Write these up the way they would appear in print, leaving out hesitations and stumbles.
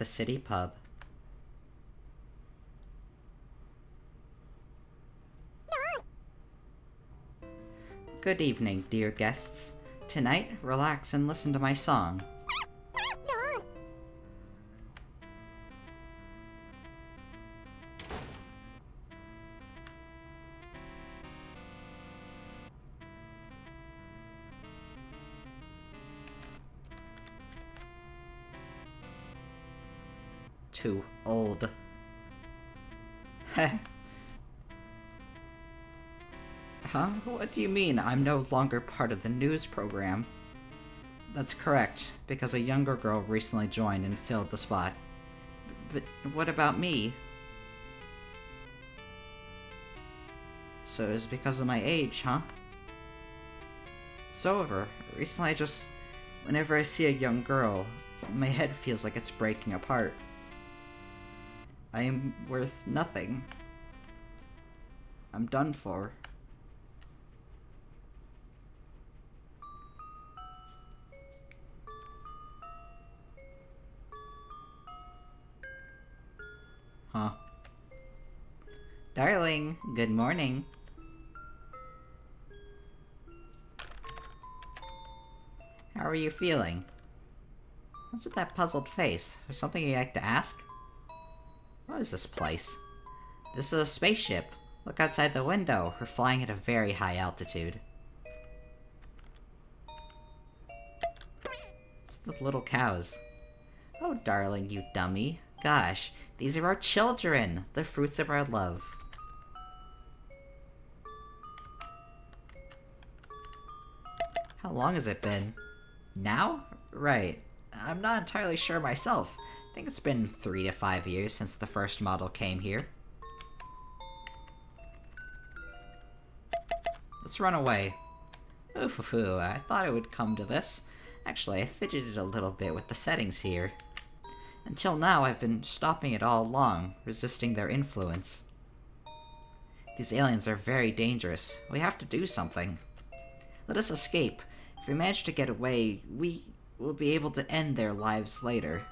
the city pub. Good evening, dear guests. Tonight, relax and listen to my song. Too old. Heh. Huh? What do you mean I'm no longer part of the news program? That's correct, because a younger girl recently joined and filled the spot. But what about me? So it's because of my age, huh? It's over. Recently whenever I see a young girl, my head feels like it's breaking apart. I am worth nothing. I'm done for. Huh. Darling, good morning. How are you feeling? What's with that puzzled face? Is there something you'd like to ask? What is this place? This is a spaceship. Look outside the window. We're flying at a very high altitude. It's the little cows. Oh, darling, you dummy. Gosh, these are our children, the fruits of our love. How long has it been? Now? Right. I'm not entirely sure myself. I think it's been 3 to 5 years since the first model came here. Let's run away. Oof, I thought it would come to this. Actually, I fidgeted a little bit with the settings here. Until now, I've been stopping it all along, resisting their influence. These aliens are very dangerous. We have to do something. Let us escape. If we manage to get away, we will be able to end their lives later.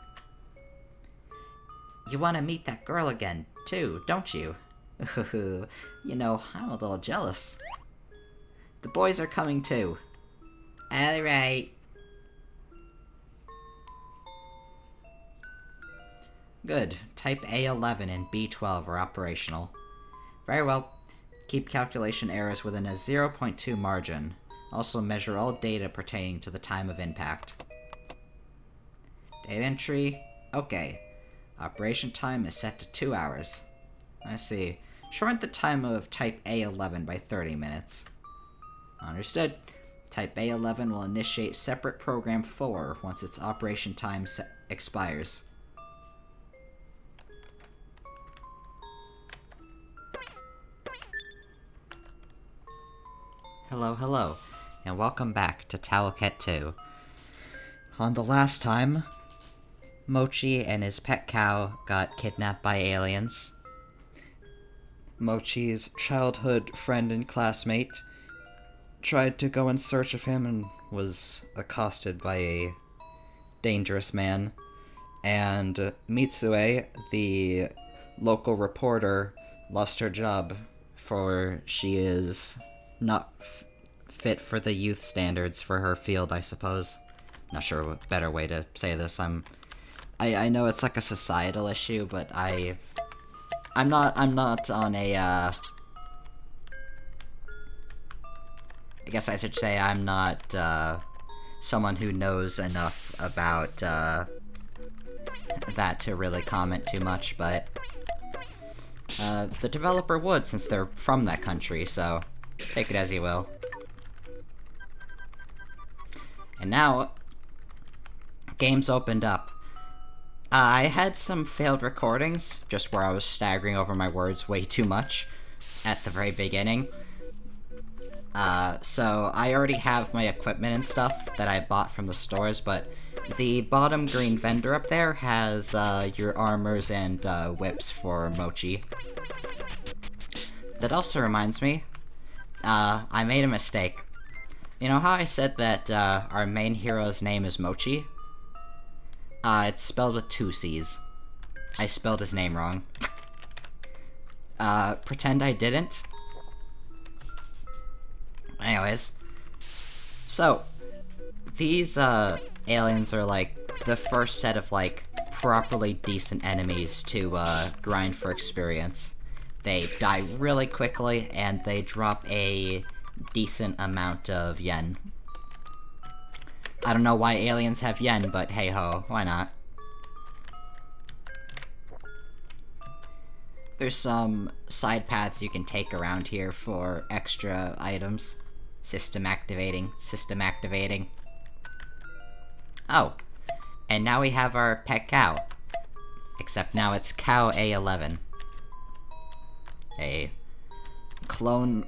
You want to meet that girl again, too, don't you? You know, I'm a little jealous. The boys are coming too. Alright. Good. Type A11 and B12 are operational. Very well. Keep calculation errors within a 0.2 margin. Also measure all data pertaining to the time of impact. Data entry. Okay. Operation time is set to 2 hours. I see. Shorten the time of Type A11 by 30 minutes. Understood. Type A11 will initiate separate Program 4 once its operation time expires. Hello, and welcome back to Towelket 2. On the last time, Mochi and his pet cow got kidnapped by aliens. Mochi's childhood friend and classmate tried to go in search of him and was accosted by a dangerous man. And Mitsue, the local reporter, lost her job for she is not fit for the youth standards for her field, I suppose. Not sure what better way to say this. I know it's like a societal issue, but I'm not on a I guess I should say I'm not someone who knows enough about that to really comment too much, but the developer would, since they're from that country, so take it as you will. And now, game's opened up. I had some failed recordings, just where I was staggering over my words way too much at the very beginning. So I already have my equipment and stuff that I bought from the stores, but the bottom green vendor up there has your armors and whips for Mochi. That also reminds me, I made a mistake. You know how I said that our main hero's name is Mochi? It's spelled with 2 C's. I spelled his name wrong. Pretend I didn't. Anyways. So, these, aliens are, like, the first set of, like, properly decent enemies to, grind for experience. They die really quickly, and they drop a decent amount of yen. I don't know why aliens have yen, but hey-ho, why not? There's some side paths you can take around here for extra items. System activating. Oh, and now we have our pet cow. Except now it's Cow A11. A clone,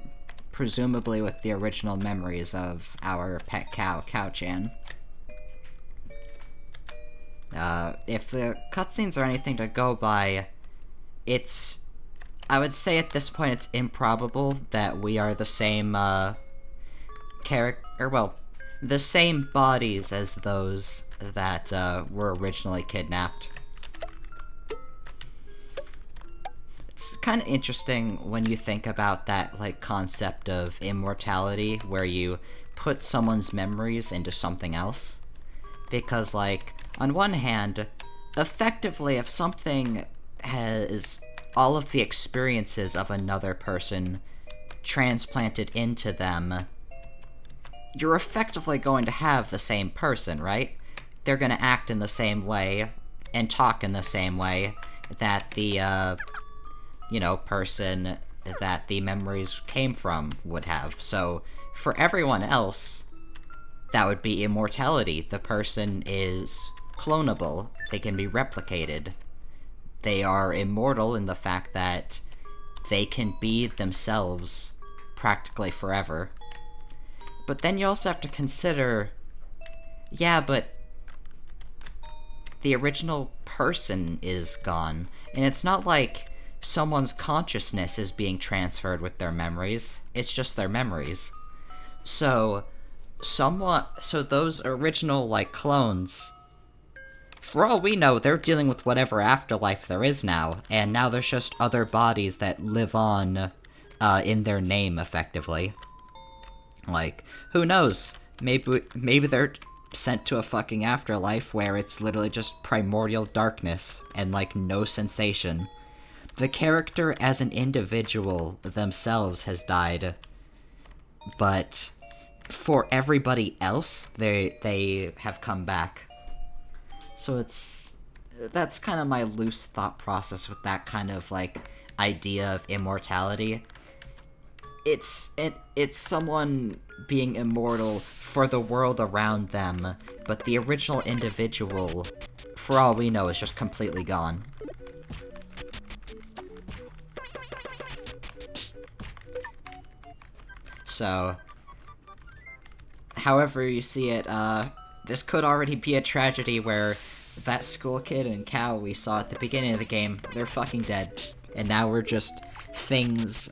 presumably with the original memories of our pet cow, Cow-chan. If the cutscenes are anything to go by, I would say at this point it's improbable that we are the same, the same bodies as those that, were originally kidnapped. It's kind of interesting when you think about that, like, concept of immortality, where you put someone's memories into something else. Because, like, on one hand, effectively, if something has all of the experiences of another person transplanted into them, you're effectively going to have the same person, right? They're gonna act in the same way, and talk in the same way that the, person that the memories came from would have. So, for everyone else, that would be immortality. The person is clonable. They can be replicated. They are immortal in the fact that they can be themselves practically forever. But then you also have to consider, yeah, but the original person is gone. And it's not like someone's consciousness is being transferred with their memories. It's just their memories. So those original, like, clones, for all we know, they're dealing with whatever afterlife there is now, and now there's just other bodies that live on, in their name, effectively. Like, who knows? Maybe they're sent to a fucking afterlife where it's literally just primordial darkness, and, like, no sensation. The character as an individual themselves has died, but for everybody else, they have come back. So that's kind of my loose thought process with that kind of, like, idea of immortality. It's someone being immortal for the world around them, but the original individual, for all we know, is just completely gone. So, however you see it, this could already be a tragedy where that school kid and Cow we saw at the beginning of the game, they're fucking dead. And now we're just things,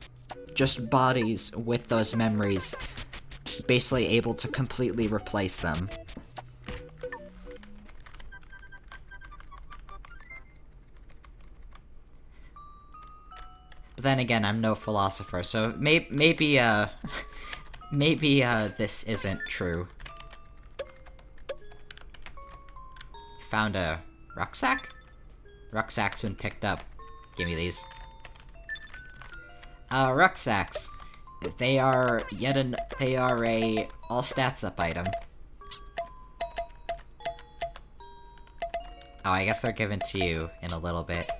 just bodies with those memories, basically able to completely replace them. But then again, I'm no philosopher, so maybe this isn't true. Found a rucksack? Rucksack's been picked up. Give me these. Rucksacks. They are a all stats up item. Oh, I guess they're given to you in a little bit.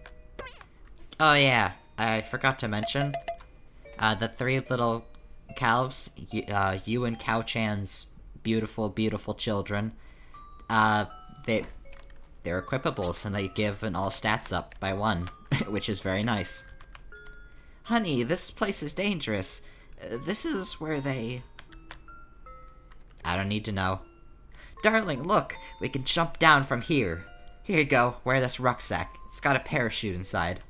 Oh yeah, I forgot to mention. The 3 little calves, you and Cow-chan's beautiful, beautiful children, they're equipables, and they give an all stats up by 1, which is very nice. Honey, this place is dangerous. This is where they... I don't need to know. Darling, look! We can jump down from here. Here you go, wear this rucksack. It's got a parachute inside.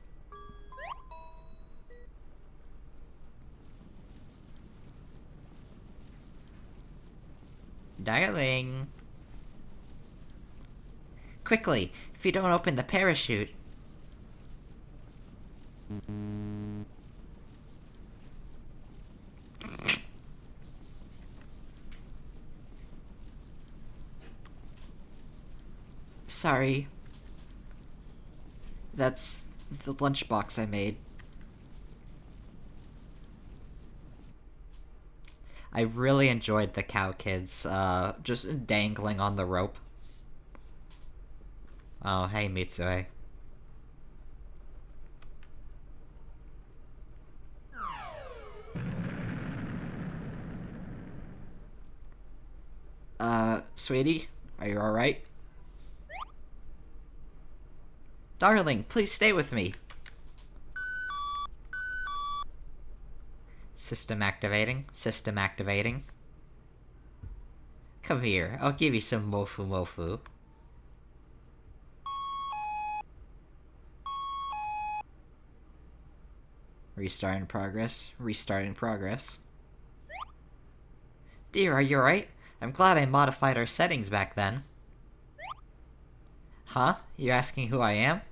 Darling. Quickly, if you don't open the parachute... Sorry. That's the lunchbox I made. I really enjoyed the cow kids, just dangling on the rope. Oh, hey, Mitsue. Sweetie? Are you alright? Darling, please stay with me. System activating. System activating. Come here, I'll give you some mofu mofu. Restart in progress. Restart in progress. Dear, are you alright? I'm glad I modified our settings back then. Huh? You asking who I am?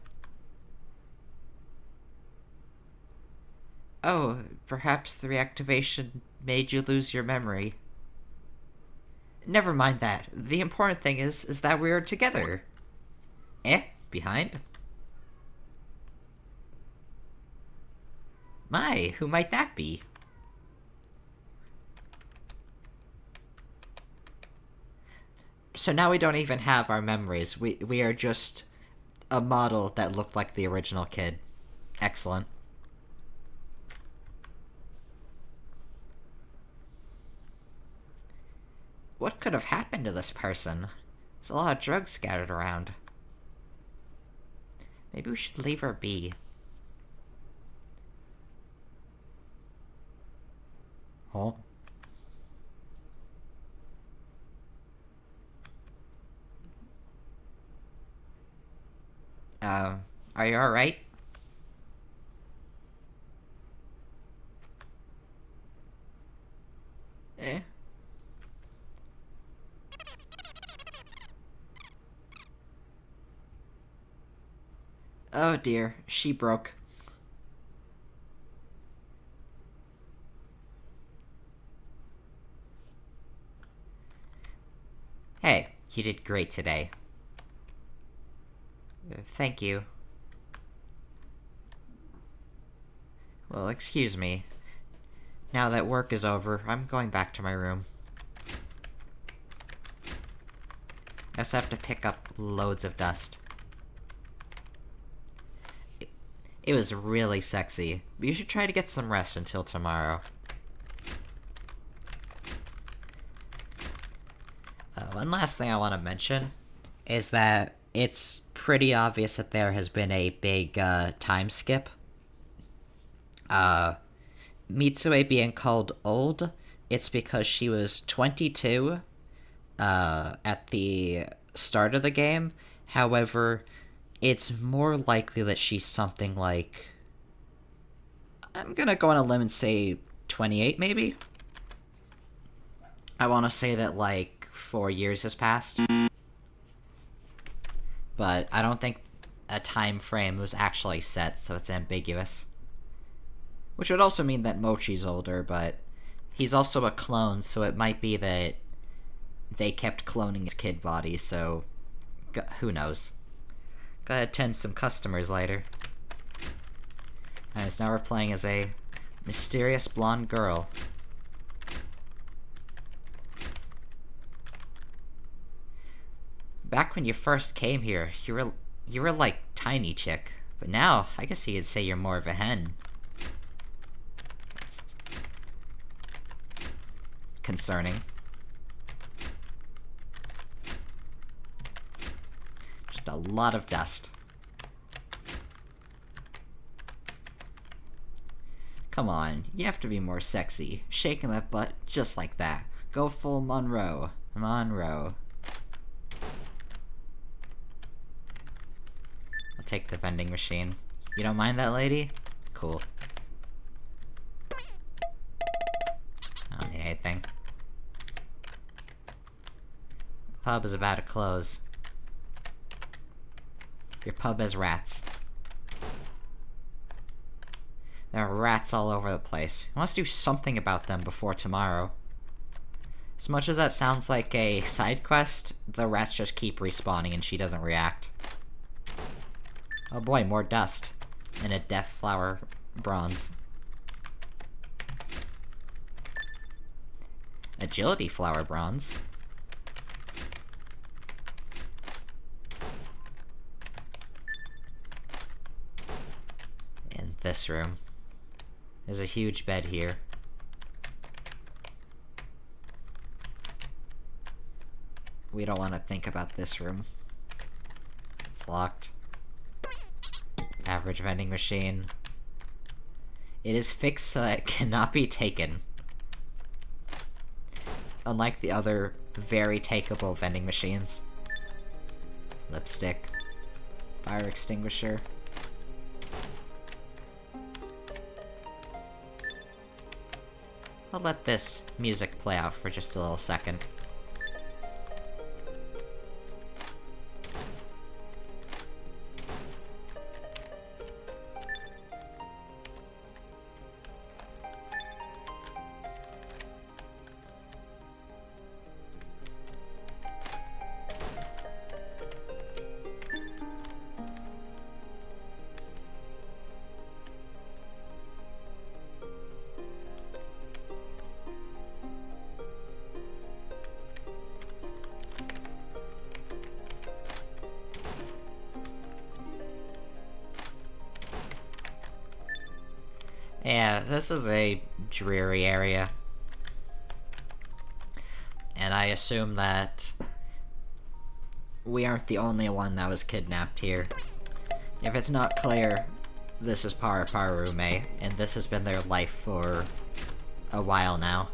Oh, perhaps the reactivation made you lose your memory. Never mind that. The important thing is that we are together. Eh? Behind? My, who might that be? So now we don't even have our memories. We are just a model that looked like the original kid. Excellent. What could have happened to this person? There's a lot of drugs scattered around. Maybe we should leave her be. Huh? Are you alright? Eh? Oh dear, she broke. Hey, you did great today. Thank you. Well, excuse me. Now that work is over, I'm going back to my room. I also have to pick up loads of dust. It was really sexy. But you should try to get some rest until tomorrow. One last thing I want to mention is that it's pretty obvious that there has been a big time skip. Mitsue being called old, it's because she was 22 at the start of the game. However, it's more likely that she's something like... I'm gonna go on a limb and say 28, maybe? I want to say that, like, 4 years has passed. But I don't think a time frame was actually set, so it's ambiguous. Which would also mean that Mochi's older, but he's also a clone, so it might be that they kept cloning his kid body, so who knows. Gotta attend some customers later. And now we're playing as a mysterious blonde girl. Back when you first came here, you were like tiny chick, but now I guess you could say you're more of a hen. It's concerning. Just a lot of dust. Come on, you have to be more sexy. Shaking that butt just like that. Go full Monroe. Monroe. I'll take the vending machine. You don't mind that, lady? Cool. I don't need anything. The pub is about to close. Your pub has rats. There are rats all over the place. We must do something about them before tomorrow. As much as that sounds like a side quest, the rats just keep respawning and she doesn't react. Oh boy, more dust. And a death flower bronze. Agility flower bronze. In this room. There's a huge bed here. We don't want to think about this room. It's locked. Average vending machine. It is fixed so that it cannot be taken. Unlike the other very takeable vending machines. Lipstick. Fire extinguisher. I'll let this music play out for just a little second. Yeah, this is a dreary area. And I assume that we aren't the only one that was kidnapped here. If it's not clear, this is Paraparume, and this has been their life for a while now.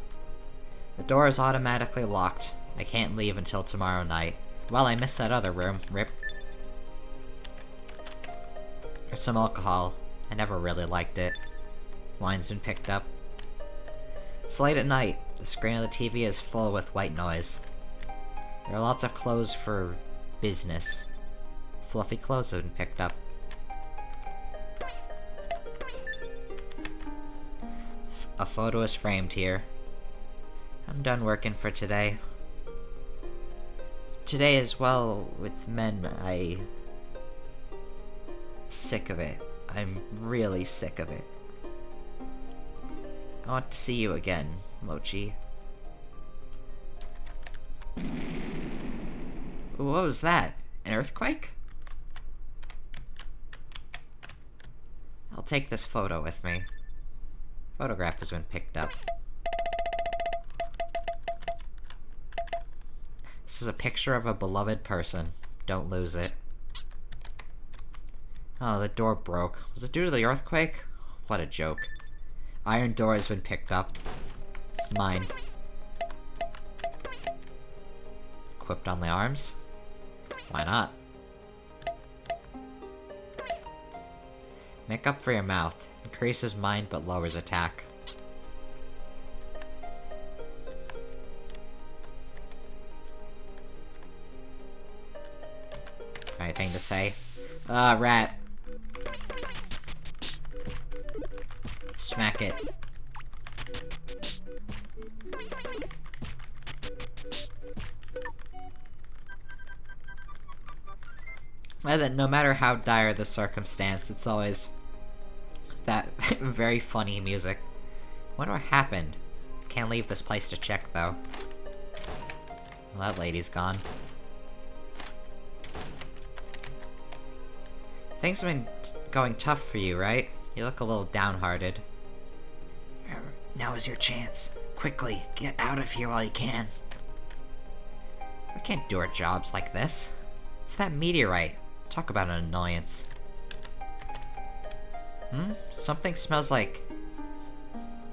The door is automatically locked. I can't leave until tomorrow night. Well, I missed that other room. Rip. There's some alcohol. I never really liked it. Wine's been picked up. It's late at night. The screen of the TV is full with white noise. There are lots of clothes for business. Fluffy clothes have been picked up. A photo is framed here. I'm done working for today. Today as well, with men, sick of it. I'm really sick of it. I want to see you again, Mochi. What was that? An earthquake? I'll take this photo with me. Photograph has been picked up. This is a picture of a beloved person. Don't lose it. Oh, the door broke. Was it due to the earthquake? What a joke. Iron door has been picked up. It's mine. Equipped on the arms? Why not? Make up for your mouth. Increases mind but lowers attack. Anything to say? Rat. Smack it. No matter how dire the circumstance, it's always that very funny music. Wonder what happened. Can't leave this place to check, though. Well, that lady's gone. Things have been going tough for you, right? You look a little downhearted. Now is your chance. Quickly, get out of here while you can. We can't do our jobs like this. It's that meteorite. Talk about an annoyance. Something smells like...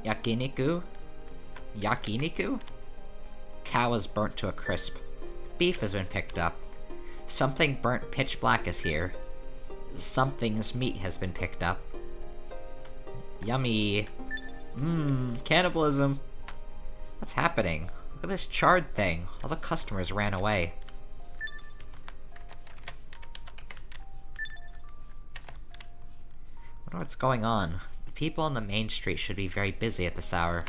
yakiniku? Yakiniku? Cow is burnt to a crisp. Beef has been picked up. Something burnt pitch black is here. Something's meat has been picked up. Yummy. Cannibalism. What's happening? Look at this charred thing. All the customers ran away. what's going on? The people on the main street should be very busy at this hour.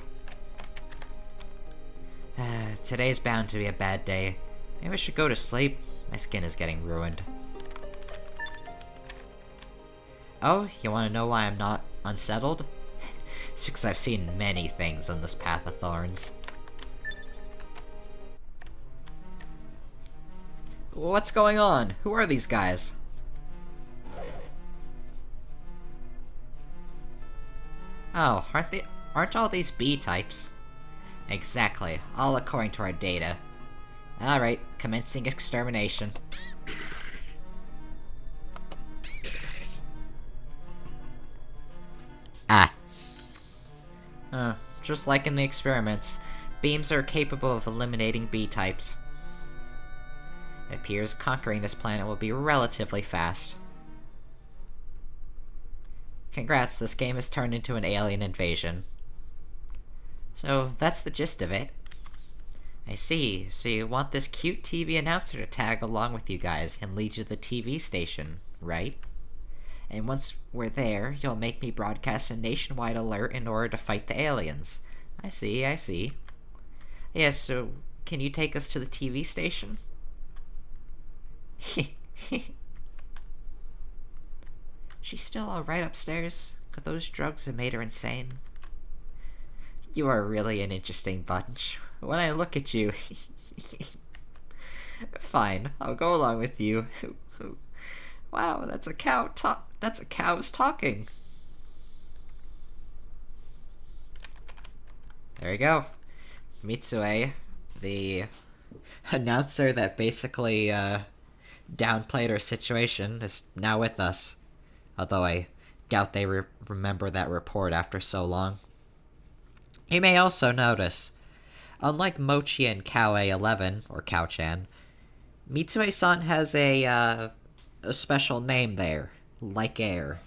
Today's bound to be a bad day. Maybe I should go to sleep. My skin is getting ruined. Oh, you want to know why I'm not unsettled? It's because I've seen many things on this path of thorns. What's going on? Who are these guys? Oh, aren't all these B-types? Exactly, all according to our data. Alright, commencing extermination. Ah. Just like in the experiments, beams are capable of eliminating B-types. It appears conquering this planet will be relatively fast. Congrats, this game has turned into an alien invasion. So, that's the gist of it. I see, so you want this cute TV announcer to tag along with you guys and lead you to the TV station, right? And once we're there, you'll make me broadcast a nationwide alert in order to fight the aliens. I see, I see. Yes, so can you take us to the TV station? She's still alright upstairs? Could those drugs have made her insane? You are really an interesting bunch. When I look at you... Fine, I'll go along with you. Wow, that's a cow that's a cow's talking. There you go. Mitsue, the announcer that basically downplayed her situation, is now with us. Although I doubt they remember that report after so long. You may also notice, unlike Mochi and Kawe11, or Kao-chan, Mitsue-san has a special name there, like air.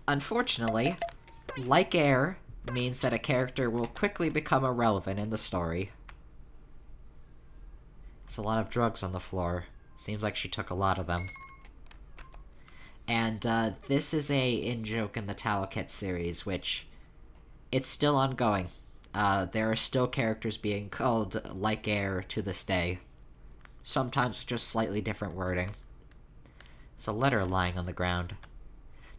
Unfortunately, like air means that a character will quickly become irrelevant in the story. It's a lot of drugs on the floor. Seems like she took a lot of them. And this is a in-joke in the Towelket series, which it's still ongoing. There are still characters being called like air to this day. Sometimes just slightly different wording. There's a letter lying on the ground.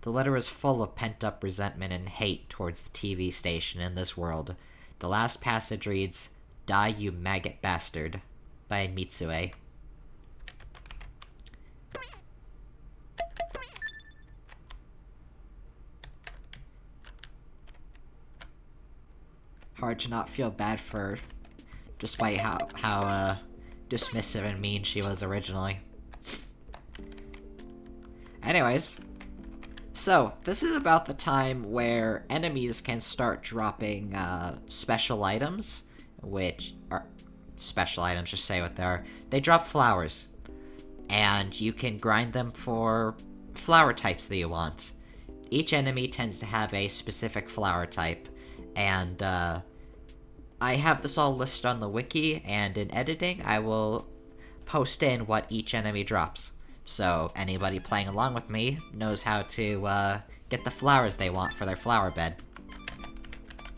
The letter is full of pent-up resentment and hate towards the TV station in this world. The last passage reads, "Die, you maggot bastard," by Mitsue. Hard to not feel bad for her, despite how dismissive and mean she was originally. Anyways, so this is about the time where enemies can start dropping special items, which are special items, just say what they are. They drop flowers, and you can grind them for flower types that you want. Each enemy tends to have a specific flower type, and I have this all listed on the wiki, and in editing I will post in what each enemy drops. So anybody playing along with me knows how to get the flowers they want for their flower bed.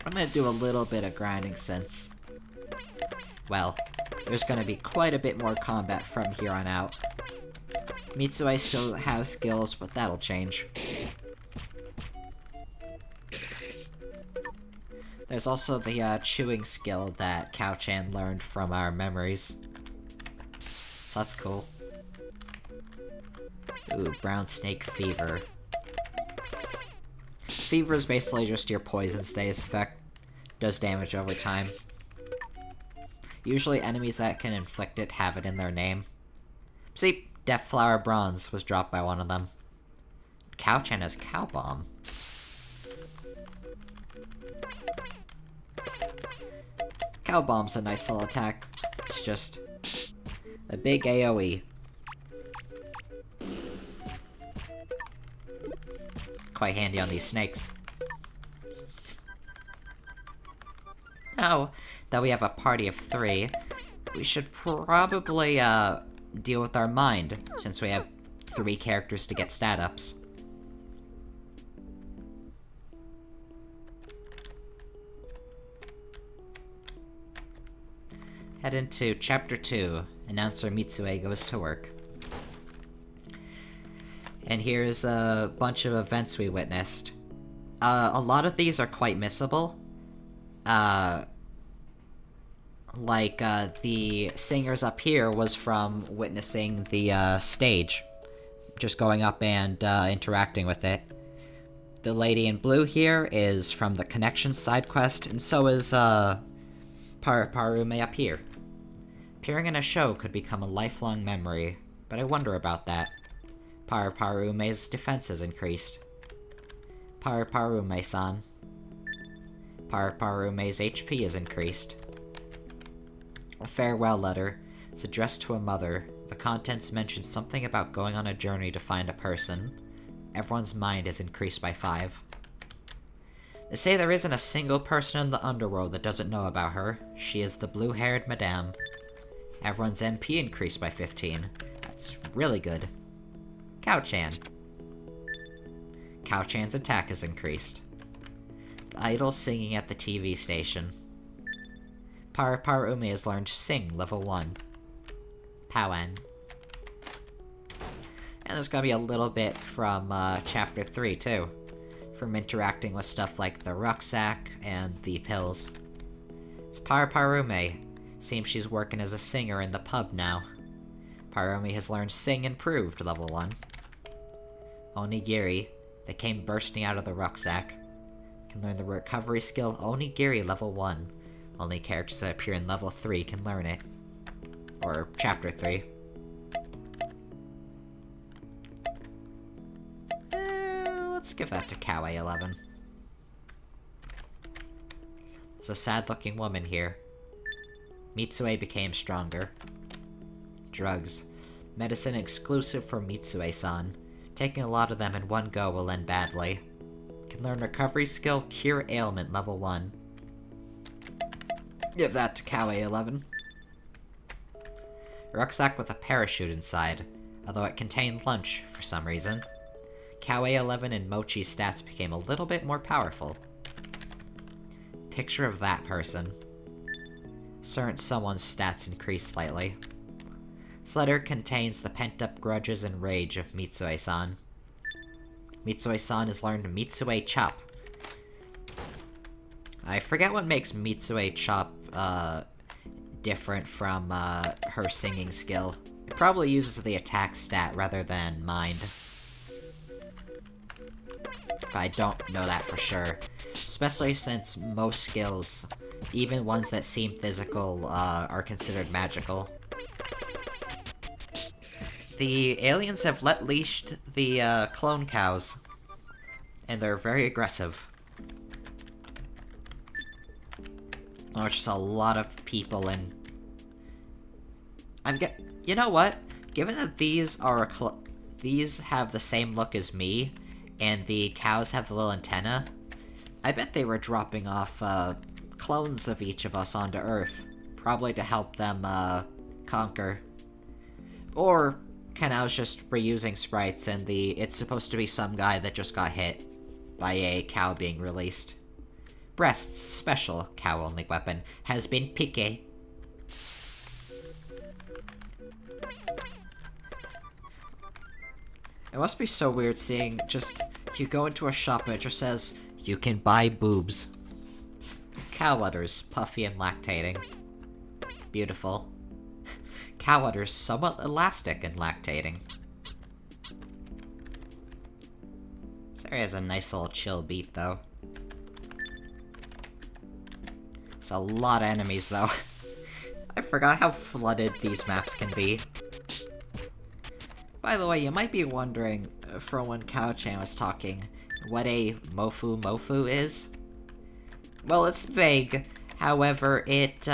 I'm gonna do a little bit of grinding since, well, there's gonna be quite a bit more combat from here on out. Mitsue still has skills, but that'll change. There's also the chewing skill that Kao-chan learned from our memories. So that's cool. Ooh, brown snake fever. Fever is basically just your poison status effect. Does damage over time. Usually enemies that can inflict it have it in their name. See, Death Flower Bronze was dropped by one of them. Kao-chan has Cow Bomb. Cow Bomb's a nice little attack. It's just a big AoE. Quite handy on these snakes. Now that we have a party of 3, we should probably deal with our mind, since we have 3 characters to get stat ups. head into Chapter 2. Announcer Mitsue goes to work. And here's a bunch of events we witnessed. A lot of these are quite missable. The singers up here was from witnessing the stage. Just going up and interacting with it. The lady in blue here is from the Connection side quest, and so is Parume up here. Appearing in a show could become a lifelong memory, but I wonder about that. Parume's defense has increased. Parume-san. Parume's HP is increased. A farewell letter. It's addressed to a mother. The contents mention something about going on a journey to find a person. Everyone's mind is increased by 5. They say there isn't a single person in the underworld that doesn't know about her. She is the blue-haired madame. Everyone's MP increased by 15. That's really good. Kao-chan. Kao-chan's attack is increased. The idol singing at the TV station. Parume has learned Sing level 1. Powan. And there's gonna be a little bit from Chapter 3 too. From interacting with stuff like the rucksack and the pills. It's Parume. Seems she's working as a singer in the pub now. Parume has learned Sing Improved level 1. Onigiri. They came bursting out of the rucksack. Can learn the recovery skill Onigiri level 1. Only characters that appear in level 3 can learn it. Or Chapter 3. Let's give that to Kawaii 11. There's a sad-looking woman here. Mitsue became stronger. Drugs. Medicine exclusive for Mitsue-san. Taking a lot of them in one go will end badly. Can learn recovery skill Cure Ailment level 1. Give that to Kawaii 11. Rucksack with a parachute inside, although it contained lunch for some reason. Kawaii 11 and Mochi's stats became a little bit more powerful. Picture of that person. Certain someone's stats increased slightly. This letter contains the pent-up grudges and rage of Mitsue-san. Mitsue-san has learned Mitsue Chop. I forget what makes Mitsue Chop, different from, her singing skill. It probably uses the attack stat rather than mind. But I don't know that for sure. Especially since most skills, even ones that seem physical, are considered magical. The aliens have let leashed the, clone cows. And they're very aggressive. Oh, just a lot of people and... You know what? Given that these are these have the same look as me, and the cows have the little antenna, I bet they were dropping off, clones of each of us onto Earth. Probably to help them, conquer. Or, Kanao's just reusing sprites and it's supposed to be some guy that just got hit by a cow being released. Breast's special cow-only weapon has been piqué. It must be so weird seeing you go into a shop and it just says, you can buy boobs. Cow udders, puffy and lactating. Beautiful. Cow udders, somewhat elastic and lactating. This area has a nice little chill beat, though. There's a lot of enemies, though. I forgot how flooded these maps can be. By the way, you might be wondering, from when Kao-chan was talking, what a mofu is? Well, it's vague. However, it,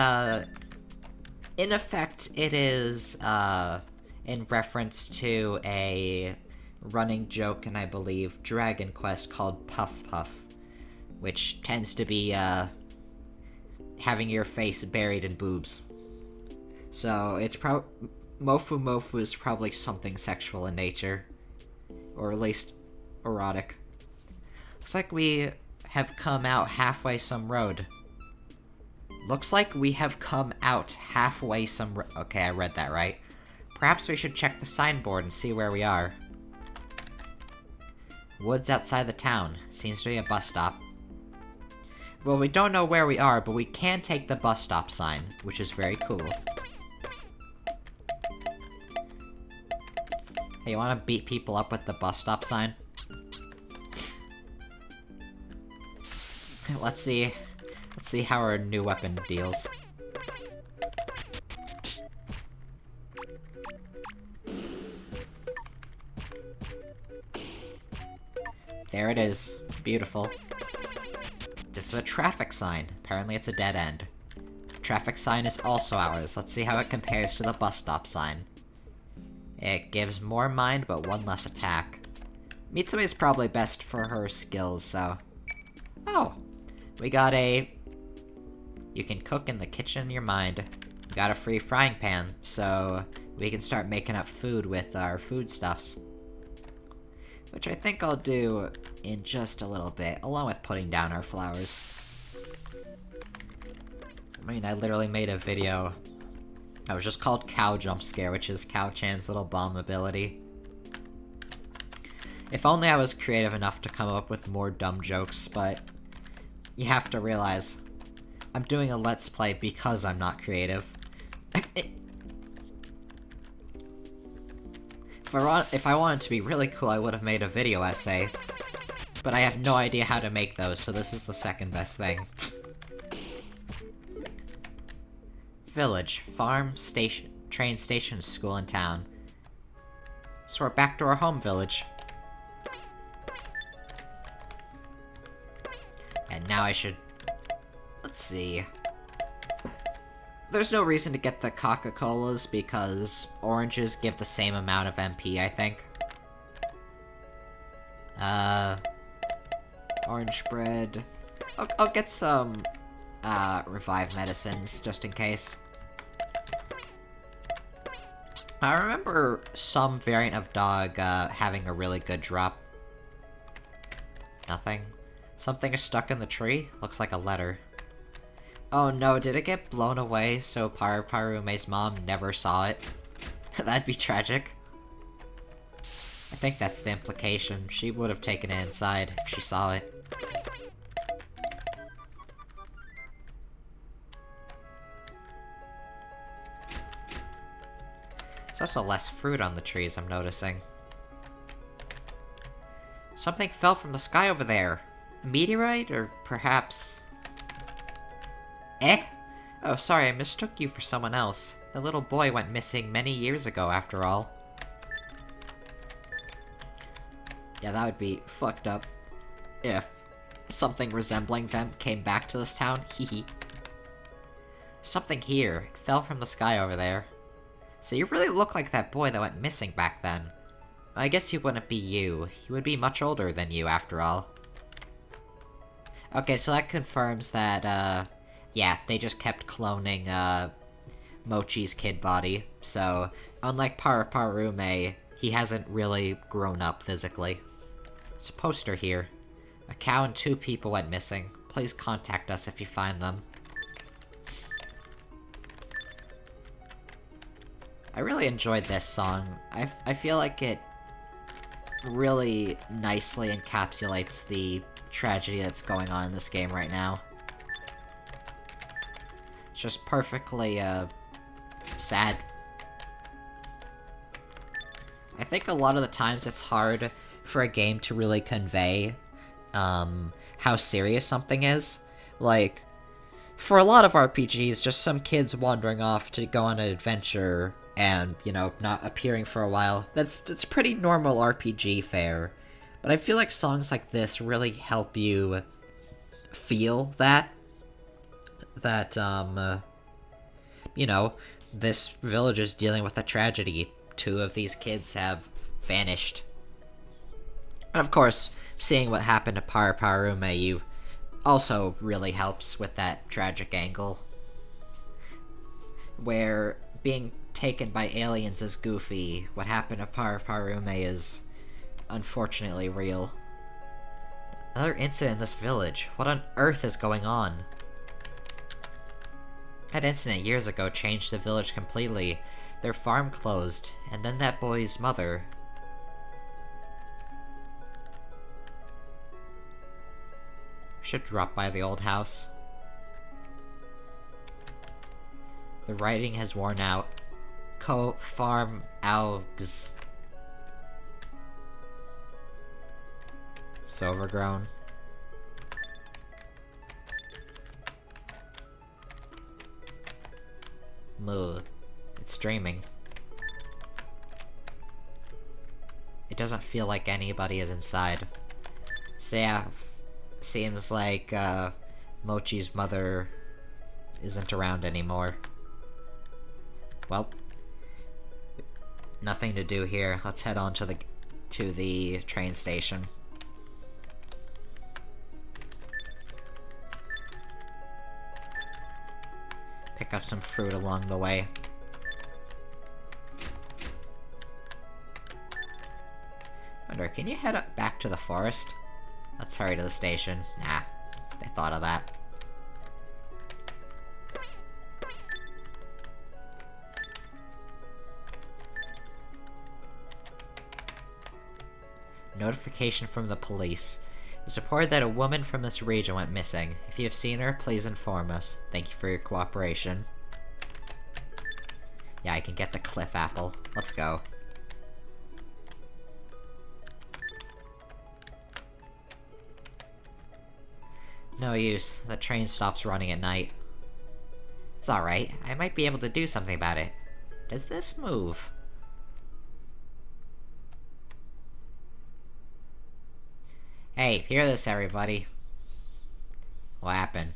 in effect, it is, in reference to a running joke in, I believe, Dragon Quest called Puff Puff, which tends to be, having your face buried in boobs. So, it's Mofu is probably something sexual in nature. Or at least, erotic. Looks like we have come out halfway some road. Looks like we have come out halfway okay, I read that right. Perhaps we should check the signboard and see where we are. Woods outside the town. Seems to be a bus stop. Well, we don't know where we are, but we can take the bus stop sign, which is very cool. Hey, you wanna beat people up with the bus stop sign? Let's see how our new weapon deals. There it is. Beautiful. This is a traffic sign. Apparently it's a dead end. The traffic sign is also ours. Let's see how it compares to the bus stop sign. It gives more mind, but one less attack. Mitsue is probably best for her skills, so... Oh! We got a... You can cook in the kitchen in your mind. We got a free frying pan, so... we can start making up food with our foodstuffs. Which I think I'll do in just a little bit, along with putting down our flowers. I mean, I literally made a video that was just called Cow Jump Scare, which is Cow-chan's little bomb ability. If only I was creative enough to come up with more dumb jokes, but you have to realize, I'm doing a Let's Play because I'm not creative. If I wanted to be really cool, I would have made a video essay. But I have no idea how to make those, so this is the second best thing. Village, farm, station, train station, school, and town. So we're back to our home village. And now I should... Let's see... There's no reason to get the Coca-Colas, because oranges give the same amount of MP, I think. Orange bread... I'll get some, revive medicines, just in case. I remember some variant of dog, having a really good drop. Nothing. Something is stuck in the tree? Looks like a letter. Oh no, did it get blown away so Parume's mom never saw it? That'd be tragic. I think that's the implication. She would have taken it inside if she saw it. There's also less fruit on the trees, I'm noticing. Something fell from the sky over there. A meteorite, or perhaps... Eh? Oh, sorry, I mistook you for someone else. The little boy went missing many years ago, after all. Yeah, that would be fucked up. If something resembling them came back to this town, hehe. Something here. It fell from the sky over there. So you really look like that boy that went missing back then. I guess he wouldn't be you. He would be much older than you, after all. Okay, so that confirms that, yeah, they just kept cloning, Mochi's kid body. So, unlike Parume, he hasn't really grown up physically. There's a poster here. A cow and 2 people went missing. Please contact us if you find them. I really enjoyed this song. I feel like it really nicely encapsulates the tragedy that's going on in this game right now. It's just perfectly, sad. I think a lot of the times it's hard for a game to really convey, how serious something is. Like, for a lot of RPGs, just some kids wandering off to go on an adventure and, you know, not appearing for a while, it's pretty normal RPG fare. But I feel like songs like this really help you feel that, you know, this village is dealing with a tragedy. 2 of these kids have vanished. And of course, seeing what happened to Parume also really helps with that tragic angle. Where being taken by aliens is goofy, what happened to Parume is unfortunately real. Another incident in this village. What on earth is going on? That incident years ago changed the village completely. Their farm closed, and then that boy's mother... Should drop by the old house. The writing has worn out. Farm Algs. It's overgrown. Moo. It's dreaming. It doesn't feel like anybody is inside. So yeah, seems like, Mochi's mother isn't around anymore. Well, nothing to do here. Let's head on to the train station. Pick up some fruit along the way. Wonder, can you head up back to the forest? Let's hurry to the station. Nah, I thought of that. Notification from the police. It's reported that a woman from this region went missing. If you have seen her, please inform us. Thank you for your cooperation. Yeah, I can get the cliff apple. Let's go. No use. The train stops running at night. It's alright. I might be able to do something about it. Does this move? Hey, hear this, everybody. What happened?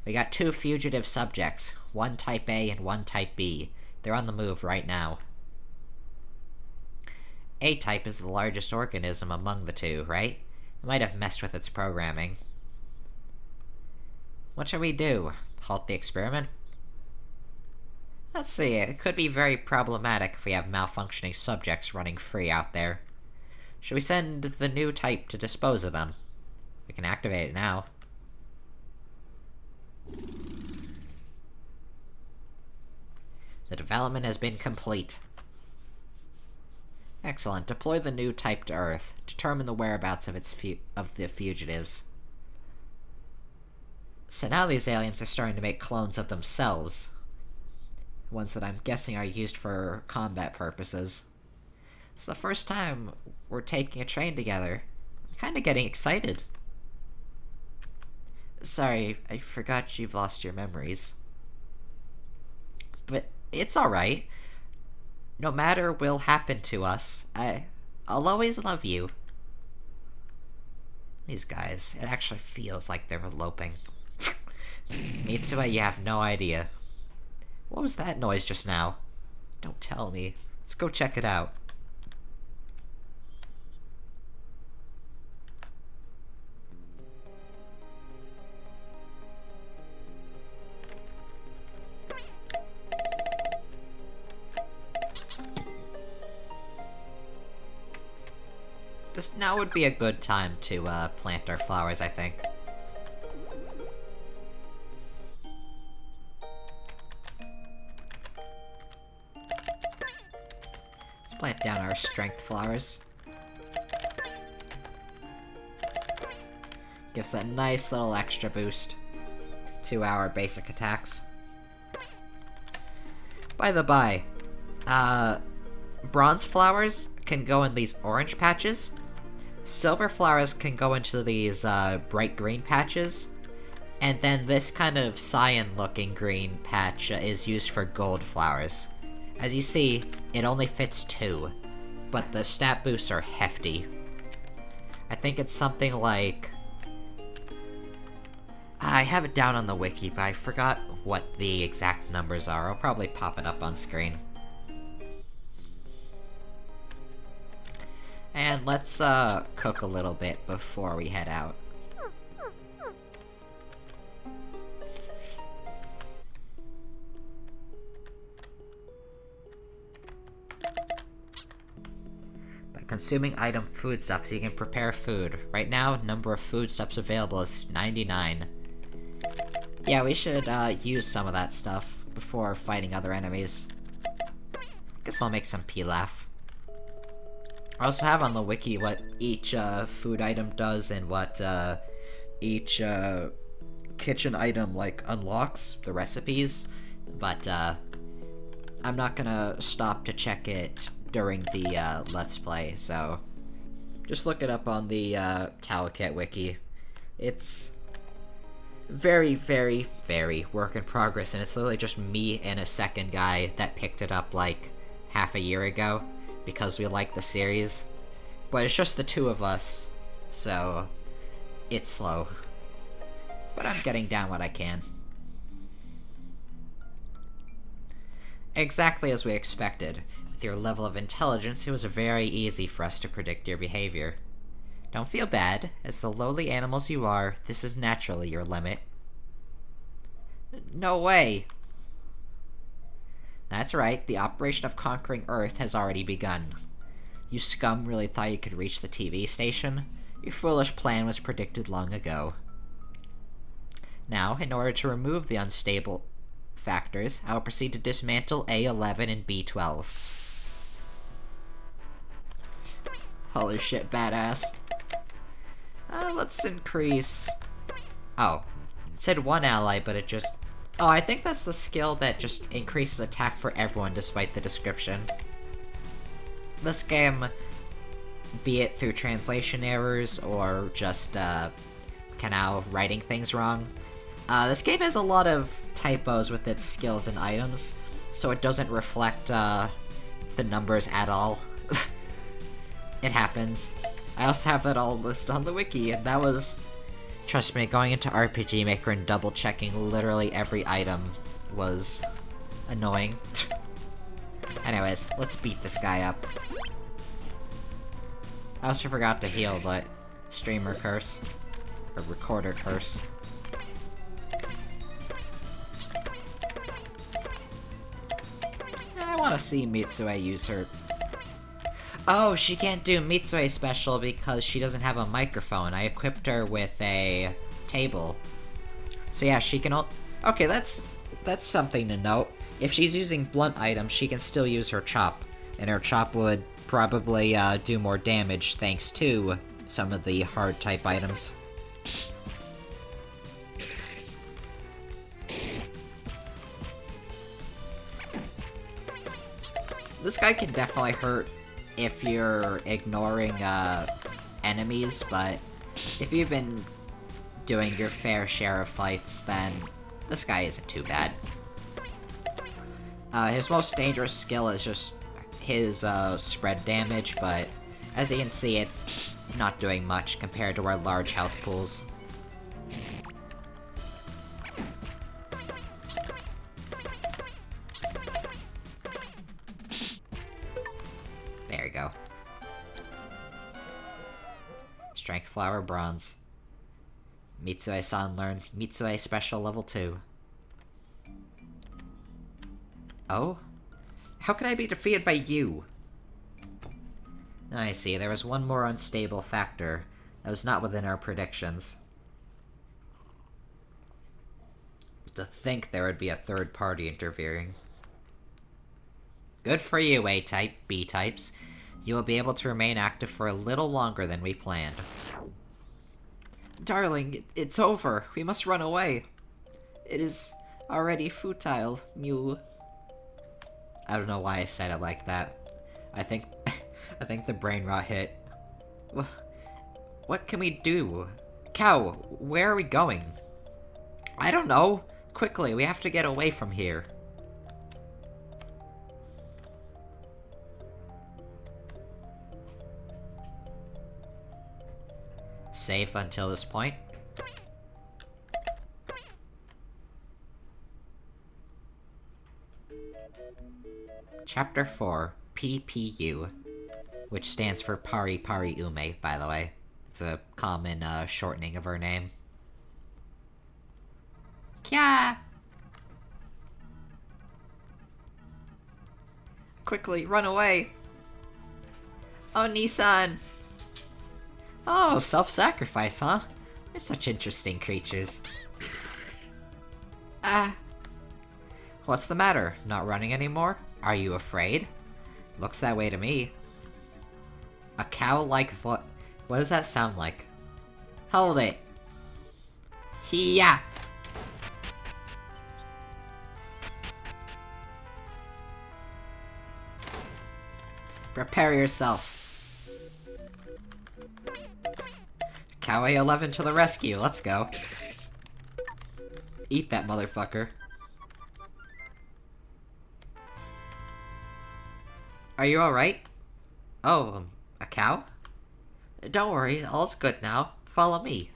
We got 2 fugitive subjects, one Type A and one Type B. They're on the move right now. A-Type is the largest organism among the two, right? It might have messed with its programming. What should we do? Halt the experiment? Let's see, it could be very problematic if we have malfunctioning subjects running free out there. Should we send the new type to dispose of them? We can activate it now. The development has been complete. Excellent. Deploy the new type to Earth. Determine the whereabouts of the fugitives. So now these aliens are starting to make clones of themselves. Ones that I'm guessing are used for combat purposes. It's the first time we're taking a train together. I'm kinda getting excited. Sorry, I forgot you've lost your memories. But it's alright. No matter what will happen to us, I'll always love you. These guys, it actually feels like they're eloping. Mitsue, you have no idea. What was that noise just now? Don't tell me. Let's go check it out. This now would be a good time to plant our flowers, I think. Let's plant down our strength flowers. Gives a nice little extra boost to our basic attacks. By the by, bronze flowers can go in these orange patches. Silver flowers can go into these bright green patches. And then this kind of cyan-looking green patch is used for gold flowers. As you see, it only fits 2, but the stat boosts are hefty. I think it's something like... I have it down on the wiki, but I forgot what the exact numbers are. I'll probably pop it up on screen. And let's cook a little bit before we head out. By consuming item foodstuffs, you can prepare food. Right now, number of foodstuffs available is 99. Yeah, we should use some of that stuff before fighting other enemies. Guess I'll make some pilaf. I also have on the wiki what each food item does and what each kitchen item like unlocks, the recipes, but I'm not gonna stop to check it during the Let's Play, so just look it up on the Towelket wiki. It's very, very, very work in progress, and it's literally just me and a second guy that picked it up like half a year ago because we like the series. But it's just the two of us, so it's slow. But I'm getting down what I can. Exactly as we expected. With your level of intelligence, it was very easy for us to predict your behavior. Don't feel bad. As the lowly animals you are, this is naturally your limit. No way! That's right, the operation of conquering Earth has already begun. You scum really thought you could reach the TV station? Your foolish plan was predicted long ago. Now, in order to remove the unstable factors, I will proceed to dismantle A11 and B12. Holy shit, badass. Let's increase... Oh, it said one ally, but it just... Oh, I think that's the skill that just increases attack for everyone despite the description. This game, be it through translation errors or just Kanao writing things wrong, this game has a lot of typos with its skills and items, so it doesn't reflect the numbers at all. It happens. I also have that all listed on the wiki, and that was... Trust me, going into RPG Maker and double-checking literally every item was annoying. Anyways, let's beat this guy up. I also forgot to heal, but... Streamer curse. Or recorder curse. I want to see Mitsue use her... Oh, she can't do Mitsue special because she doesn't have a microphone. I equipped her with a table. So yeah, she can okay, that's something to note. If she's using blunt items, she can still use her chop. And her chop would probably do more damage thanks to some of the hard type items. This guy can definitely hurt if you're ignoring enemies, but if you've been doing your fair share of fights, then this guy isn't too bad. His most dangerous skill is just his spread damage, but as you can see, it's not doing much compared to our large health pools. There we go. Strength Flower Bronze. Mitsue-san learned Mitsue Special Level 2. Oh? How could I be defeated by you? I see, there was one more unstable factor that was not within our predictions. To think there would be a third party interfering. Good for you, A-type, B-types. You will be able to remain active for a little longer than we planned. Darling, it's over. We must run away. It is already futile, Mew. I don't know why I said it like that. I think the brain rot hit. What can we do? Cow, where are we going? I don't know. Quickly, we have to get away from here. Safe until this point. Chapter 4, PPU, which stands for Pari Pari Ume, by the way. It's a common shortening of her name. Kya! Quickly, run away! Oh, Nissan! Oh, self-sacrifice, huh? They're such interesting creatures. What's the matter? Not running anymore? Are you afraid? Looks that way to me. A cow-like voice. What does that sound like? Hold it. Hiya! Prepare yourself. Cow A11 to the rescue, let's go. Eat that motherfucker. Are you alright? Oh, a cow? Don't worry, all's good now. Follow me.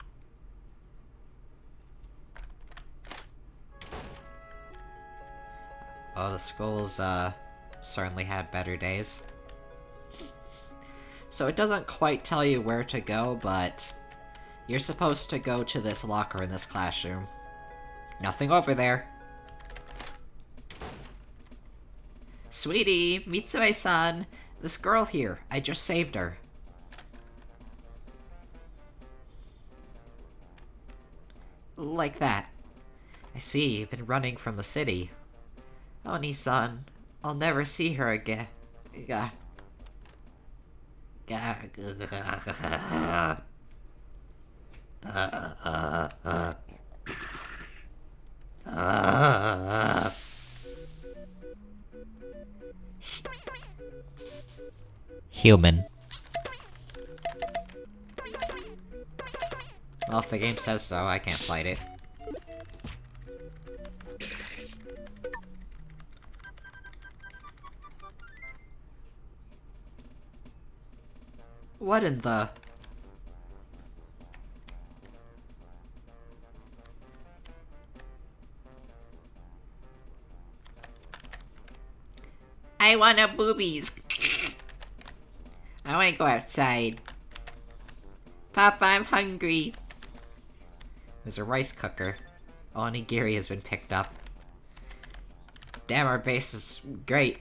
Oh, the school's, certainly had better days. So it doesn't quite tell you where to go, but you're supposed to go to this locker in this classroom. Nothing over there. Sweetie, Mitsue-san, this girl here, I just saved her. Like that. I see, you've been running from the city. Oni-san, I'll never see her again. Human. Well, if the game says so, I can't fight it. What in the... I wanna boobies. I wanna go outside. Papa, I'm hungry. There's a rice cooker. Onigiri has been picked up. Damn, our base is great.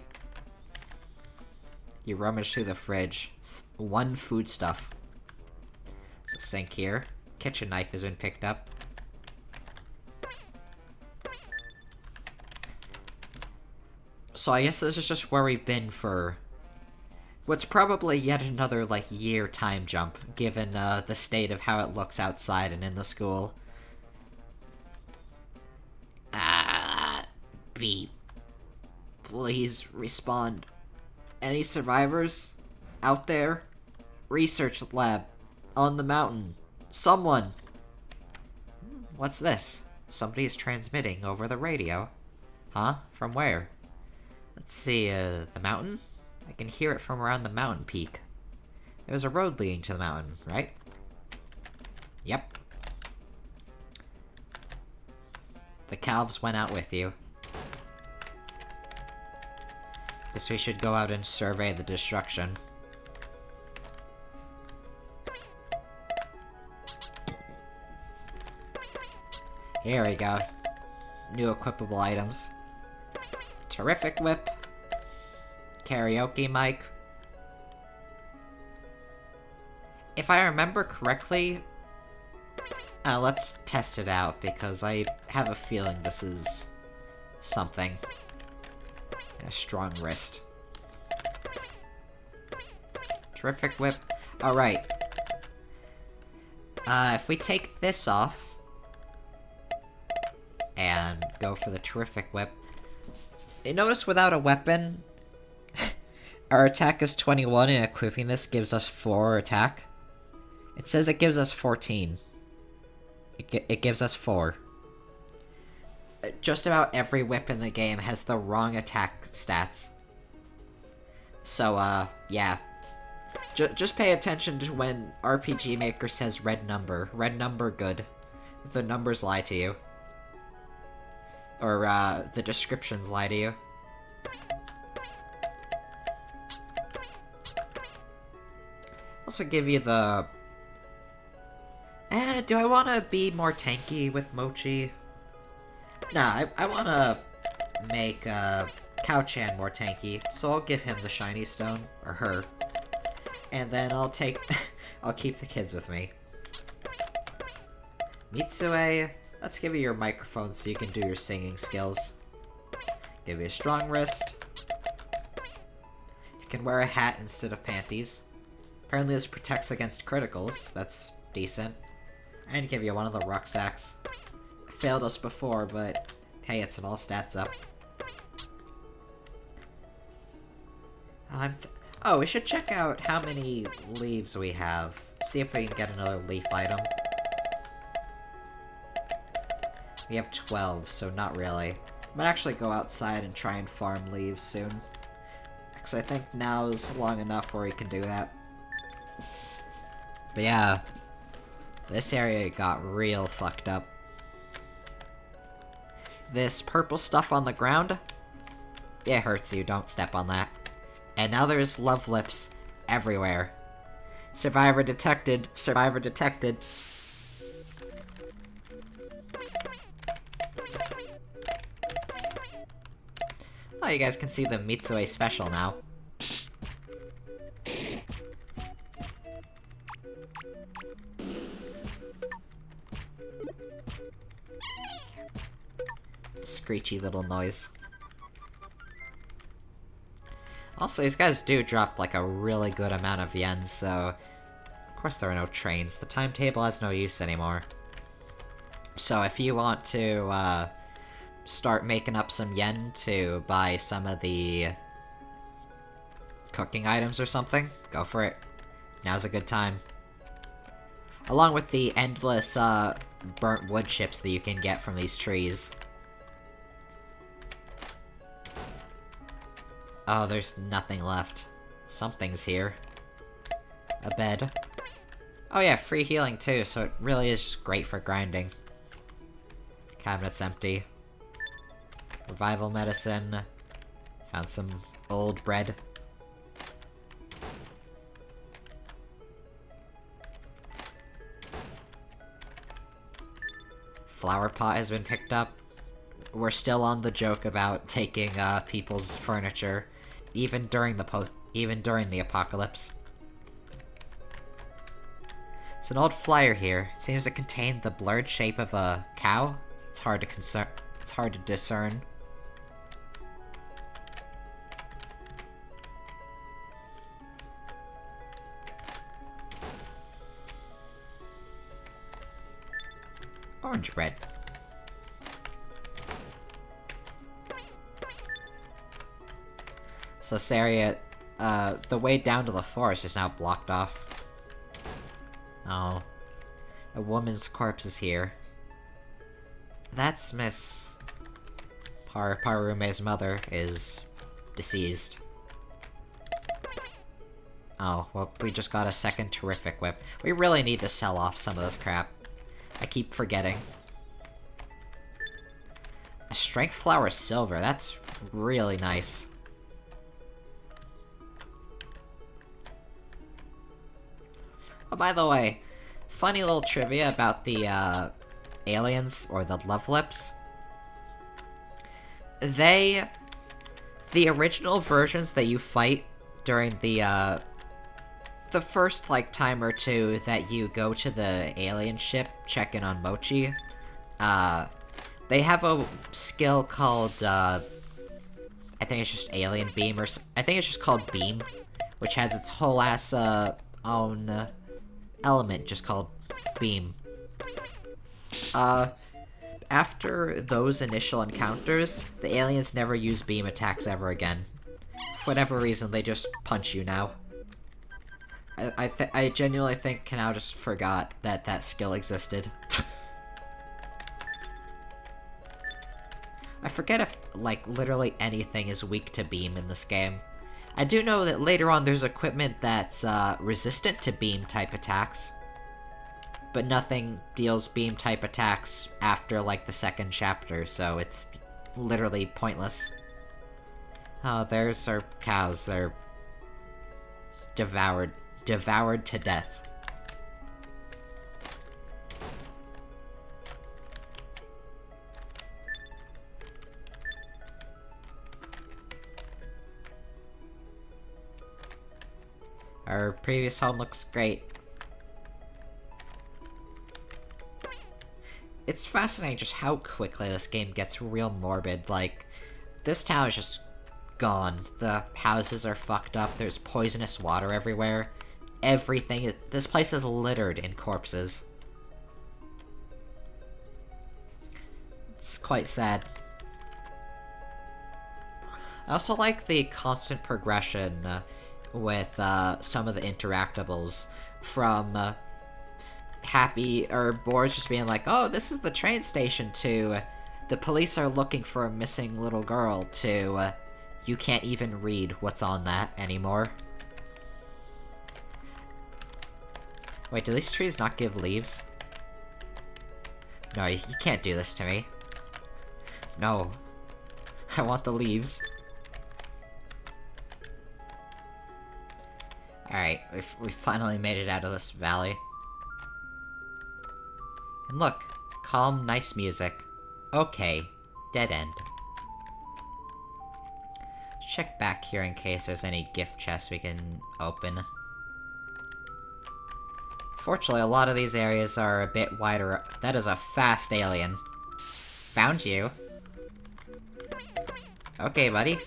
You rummage through the fridge. One foodstuff. There's a sink here. Kitchen knife has been picked up. So I guess this is just where we've been for what's probably yet another, like, year time jump, given the state of how it looks outside and in the school. Beep. Please respond. Any survivors? Out there? Research lab. On the mountain. Someone! What's this? Somebody is transmitting over the radio. Huh? From where? Let's see, the mountain? I can hear it from around the mountain peak. There's a road leading to the mountain, right? Yep. The calves went out with you. Guess we should go out and survey the destruction. Here we go. New equipable items. Terrific whip. Karaoke mic. If I remember correctly... let's test it out, because I have a feeling this is... something. And a strong wrist. Terrific whip. Alright. If we take this off... and go for the terrific whip... You notice without a weapon... our attack is 21, and equipping this gives us 4 attack. It says it gives us 14. It gives us 4. Just about every whip in the game has the wrong attack stats. So, yeah. Just pay attention to when RPG Maker says red number. Red number good. The numbers lie to you. Or, the descriptions lie to you. Also give you the... do I want to be more tanky with Mochi? Nah, I want to make, Cow-chan more tanky, so I'll give him the shiny stone, or her. And then I'll take... I'll keep the kids with me. Mitsue, Let's give you your microphone so you can do your singing skills. Give you a strong wrist. You can wear a hat instead of panties. Apparently this protects against criticals. That's decent. And give you one of the rucksacks. It failed us before, but hey, it's an all stats up. Oh, we should check out how many leaves we have. See if we can get another leaf item. We have 12, so not really. I might actually go outside and try and farm leaves soon. Because I think now is long enough where we can do that. But yeah, this area got real fucked up. This purple stuff on the ground, it hurts you, don't step on that. And now there's love lips everywhere. Survivor detected, survivor detected. Oh, you guys can see the Mitsue special now. Screechy little noise. Also, these guys do drop, like, a really good amount of yen, so... Of course there are no trains. The timetable has no use anymore. So if you want to, start making up some yen to buy some of the... cooking items or something, go for it. Now's a good time. Along with the endless, burnt wood chips that you can get from these trees. Oh, there's nothing left. Something's here. A bed. Oh yeah, free healing too, so it really is just great for grinding. Cabinet's empty. Revival medicine. Found some old bread. Flower pot has been picked up. We're still on the joke about taking, people's furniture. Even during the apocalypse. It's an old flyer here. It seems to contain the blurred shape of a cow. It's hard to discern. Orange bread. So this area, the way down to the forest is now blocked off. Oh. A woman's corpse is here. That's Miss... Parume's mother is... deceased. Oh, well, we just got a second terrific whip. We really need to sell off some of this crap. I keep forgetting. A strength flower silver, that's really nice. Oh, by the way, funny little trivia about the, aliens, or the love lips. The original versions that you fight during the first, like, time or two that you go to the alien ship, check in on Mochi, they have a skill called, I think it's just Alien Beam, or I think it's just called Beam, which has its whole ass, own element just called Beam. After those initial encounters, the aliens never use beam attacks ever again. For whatever reason, they just punch you now. I genuinely think Kanao just forgot that that skill existed. I forget if, like, literally anything is weak to beam in this game. I do know that later on there's equipment that's, resistant to beam-type attacks. But nothing deals beam-type attacks after, like, the second chapter, so it's literally pointless. Oh, there's our cows. They're... devoured to death. Our previous home looks great. It's fascinating just how quickly this game gets real morbid. Like, this town is just gone. The houses are fucked up, there's poisonous water everywhere. Everything, this place is littered in corpses. It's quite sad. I also like the constant progression with some of the interactables, from happy or bored just being like, oh, this is the train station, to the police are looking for a missing little girl, to you can't even read what's on that anymore. Wait, do these trees not give leaves? No, you can't do this to me. No. I want the leaves. Alright, we finally made it out of this valley. And look, calm, nice music. Okay, dead end. Check back here in case there's any gift chests we can open. Fortunately, a lot of these areas are a bit wider. That is a fast alien. Found you. Okay, buddy.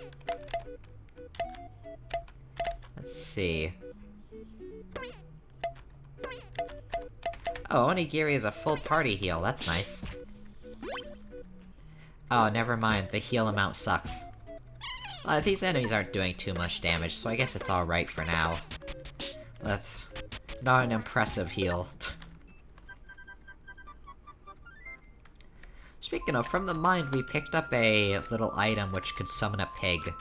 Let's see. Oh, Onigiri is a full party heal, that's nice. Oh, never mind, the heal amount sucks. These enemies aren't doing too much damage, so I guess it's alright for now. That's not an impressive heal. Speaking of, from the mine, we picked up a little item which could summon a pig.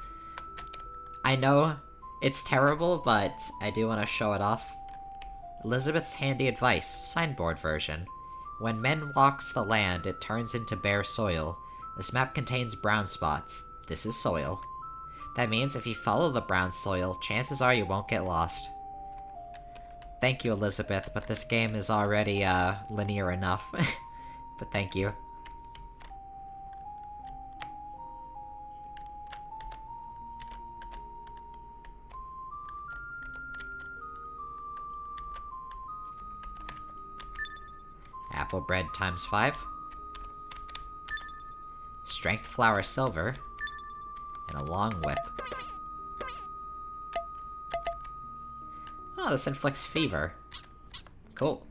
I know it's terrible, but I do want to show it off. Elizabeth's handy advice, signboard version. When men walks the land, it turns into bare soil. This map contains brown spots. This is soil. That means if you follow the brown soil, chances are you won't get lost. Thank you, Elizabeth, but this game is already, linear enough. But thank you. Apple bread times 5. Strength flower silver. And a long whip. Oh, this inflicts fever. Cool.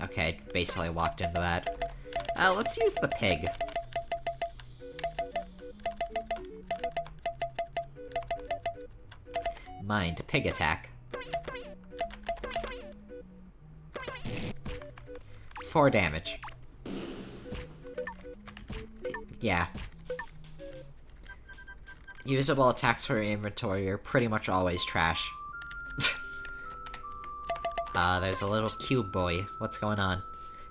Okay, basically walked into that. Let's use the pig. Mind, pig attack. 4 damage. Yeah. Usable attacks for inventory are pretty much always trash. There's a little cube boy. What's going on?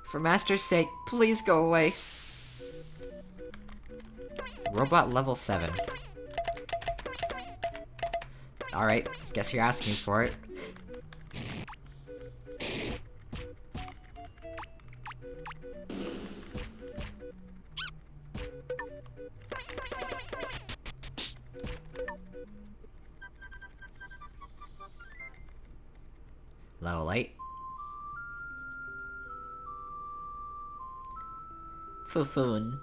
For Master's sake, please go away. Robot level 7. Alright, guess you're asking for it. Level 8. Fufun.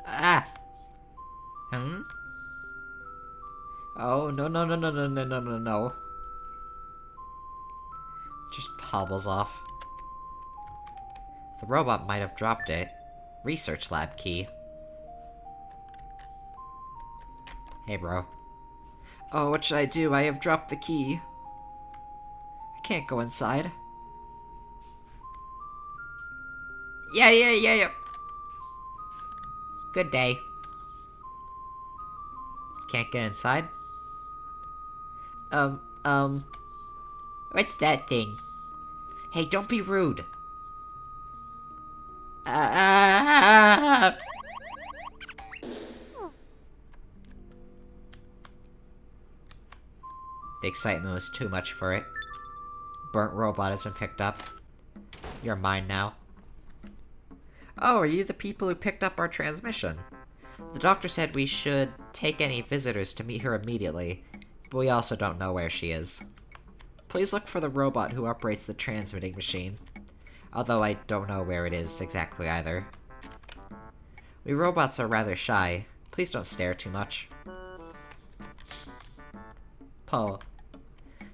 Ah! Oh, no, no, no, no, no, no, no, no, no. Just hobbles off. The robot might have dropped it. Research lab key. Hey, bro. Oh, what should I do? I have dropped the key. I can't go inside. Yeah. Good day. Can't get inside? What's that thing? Hey, don't be rude. The excitement was too much for it. Burnt robot has been picked up. You're mine now. Oh, are you the people who picked up our transmission? The doctor said we should take any visitors to meet her immediately. but we also don't know where she is. Please look for the robot who operates the transmitting machine. Although I don't know where it is exactly either. We robots are rather shy. Please don't stare too much. Poe.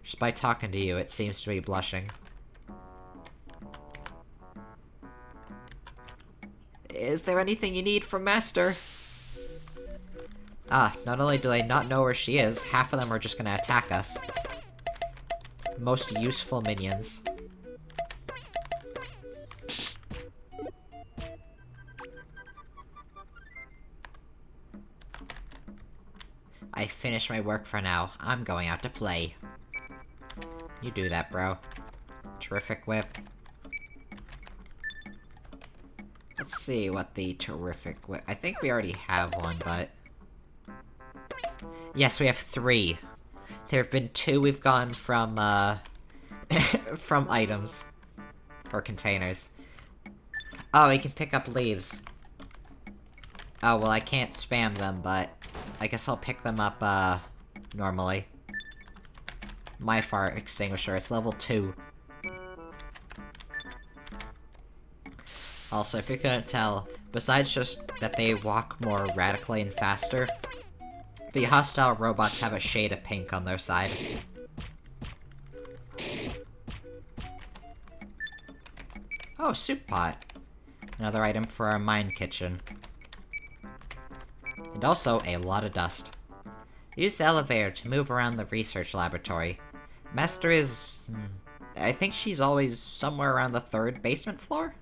Just by talking to you, it seems to be blushing. Is there anything you need from Master? Ah, not only do they not know where she is, half of them are just gonna attack us. Most useful minions. I finished my work for now. I'm going out to play. You do that, bro. Terrific whip. Let's see what the terrific whip... I think we already have one, but... Yes, we have 3. There have been 2 we've gotten from, from items. Or containers. Oh, we can pick up leaves. Oh, well, I can't spam them, but... I guess I'll pick them up, normally. My fire extinguisher, it's level 2. Also, if you couldn't tell, besides just that they walk more radically and faster, the hostile robots have a shade of pink on their side. Oh, soup pot. Another item for our mine kitchen. And also, a lot of dust. Use the elevator to move around the research laboratory. Master is... I think she's always somewhere around the 3rd basement floor?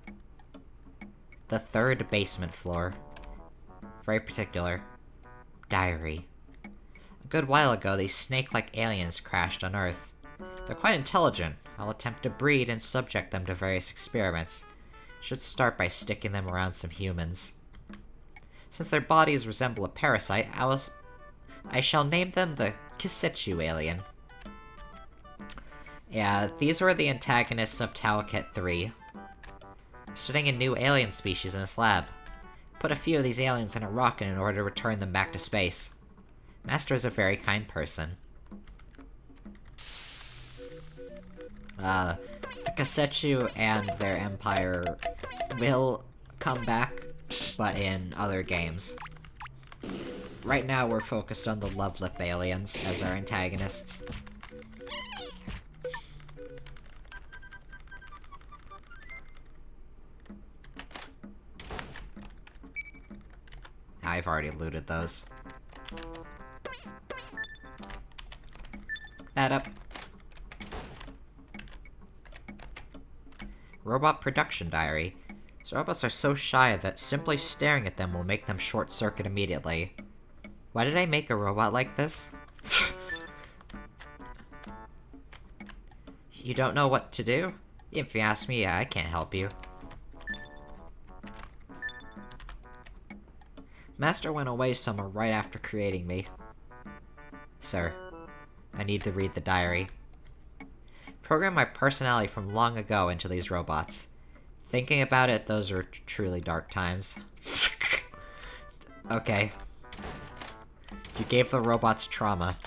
The 3rd basement floor. Very particular. Diary. A good while ago, these snake-like aliens crashed on Earth. They're quite intelligent. I'll attempt to breed and subject them to various experiments. Should start by sticking them around some humans. Since their bodies resemble a parasite, I shall name them the Kisetsu alien. Yeah, these were the antagonists of Towelket 3. Studying a new alien species in this lab. Put a few of these aliens in a rocket in order to return them back to space. Master is a very kind person. The Kisetsu and their empire will come back, but in other games. Right now we're focused on the Lovelip aliens as our antagonists. I've already looted those. That up. Robot production diary. These robots are so shy that simply staring at them will make them short-circuit immediately. Why did I make a robot like this? You don't know what to do? If you ask me, I can't help you. Master went away somewhere right after creating me. Sir, I need to read the diary. Program my personality from long ago into these robots. Thinking about it, those are truly dark times. Okay. You gave the robots trauma.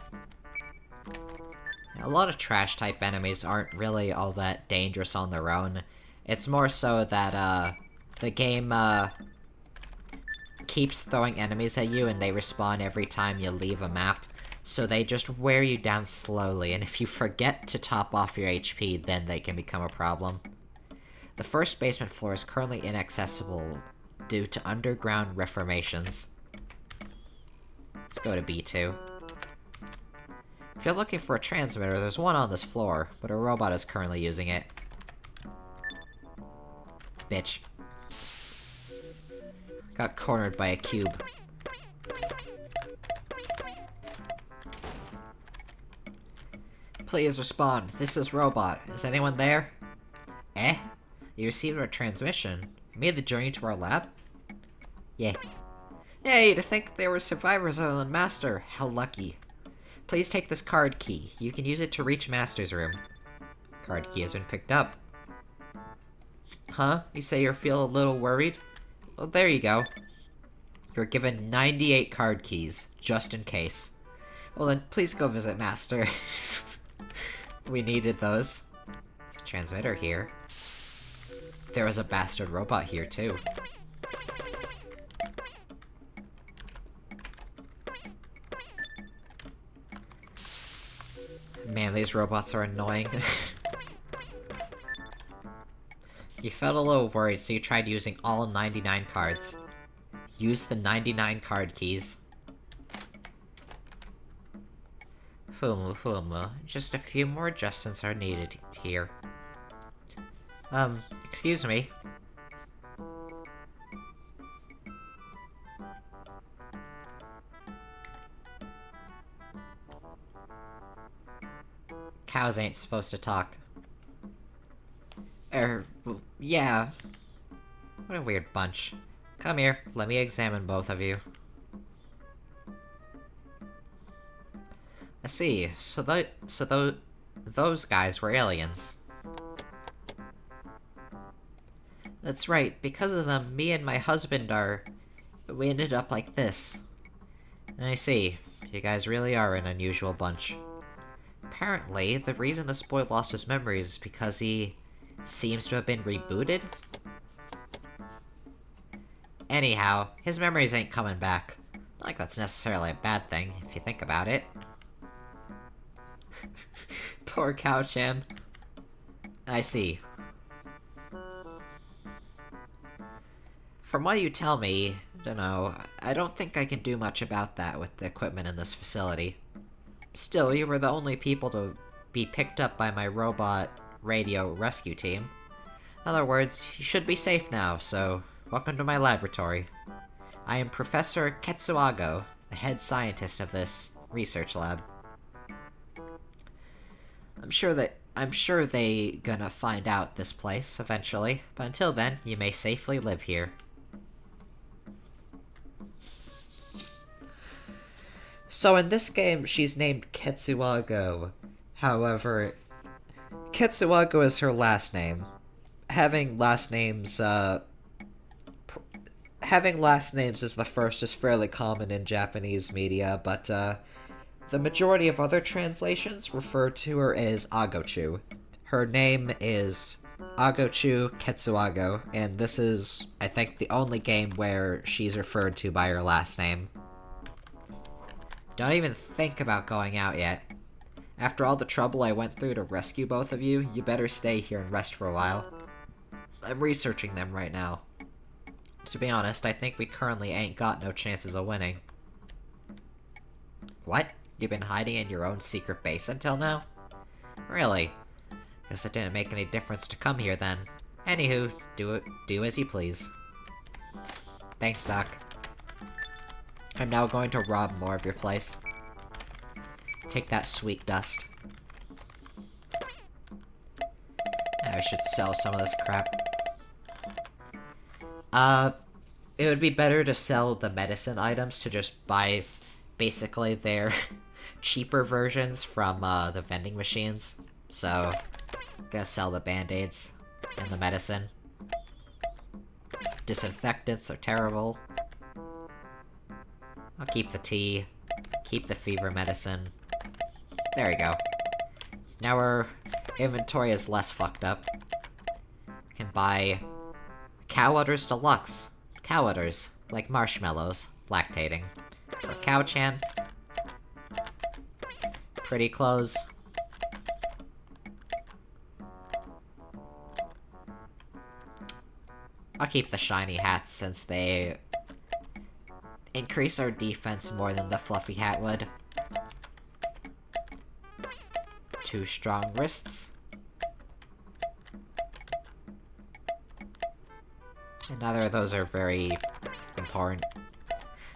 A lot of trash-type enemies aren't really all that dangerous on their own. It's more so that, the game, keeps throwing enemies at you and they respawn every time you leave a map. So they just wear you down slowly, and if you forget to top off your HP, then they can become a problem. The 1st basement floor is currently inaccessible due to underground reformations. Let's go to B2. If you're looking for a transmitter, there's one on this floor, but a robot is currently using it. Bitch. Got cornered by a cube. Please respond. This is Robot. Is anyone there? Eh? You received our transmission. You made the journey to our lab? Yeah. Yay, to think there were survivors other than Master. How lucky. Please take this card key. You can use it to reach Master's room. Card key has been picked up. Huh? You say you feel a little worried? Well, there you go. You're given 98 card keys, just in case. Well then, please go visit Master. We needed those. There's a transmitter here. There was a bastard robot here, too. Man, these robots are annoying. You felt a little worried, so you tried using all 99 cards. Use the 99 card keys. Fumu. Just a few more adjustments are needed here. Excuse me. Cows ain't supposed to talk. Yeah. What a weird bunch. Come here, let me examine both of you. I see. Those guys were aliens. That's right, because of them, me and my husband we ended up like this. I see. You guys really are an unusual bunch. Apparently, the reason this boy lost his memories is because he seems to have been rebooted? Anyhow, his memories ain't coming back. Not like that's necessarily a bad thing, if you think about it. Poor Cow-chan. I see. From what you tell me, dunno, I don't think I can do much about that with the equipment in this facility. Still, you were the only people to be picked up by my robot radio rescue team. In other words, you should be safe now, so welcome to my laboratory. I am Professor Katsuago, the head scientist of this research lab. I'm sure they gonna find out this place eventually, but until then, you may safely live here. So in this game, she's named Katsuago. However, Katsuago is her last name. Having last names as the first is fairly common in Japanese media, but the majority of other translations refer to her as Agochu. Her name is Agochu Katsuago, and this is, I think, the only game where she's referred to by her last name. Don't even think about going out yet. After all the trouble I went through to rescue both of you, you better stay here and rest for a while. I'm researching them right now. To be honest, I think we currently ain't got no chances of winning. What? You've been hiding in your own secret base until now? Really? Guess it didn't make any difference to come here then. Anywho, do as you please. Thanks, Doc. I'm now going to rob more of your place. Take that sweet dust. I should sell some of this crap. It would be better to sell the medicine items to just buy, basically, their cheaper versions from, the vending machines. So, I'm gonna sell the band-aids and the medicine. Disinfectants are terrible. I'll keep the tea, keep the fever medicine. There we go. Now our inventory is less fucked up. We can buy Cow Udders Deluxe. Cow Udders, like marshmallows, lactating. For Cow-chan. Pretty clothes. I'll keep the shiny hats since they increase our defense more than the fluffy hat would. 2 strong wrists. And neither of those are very important.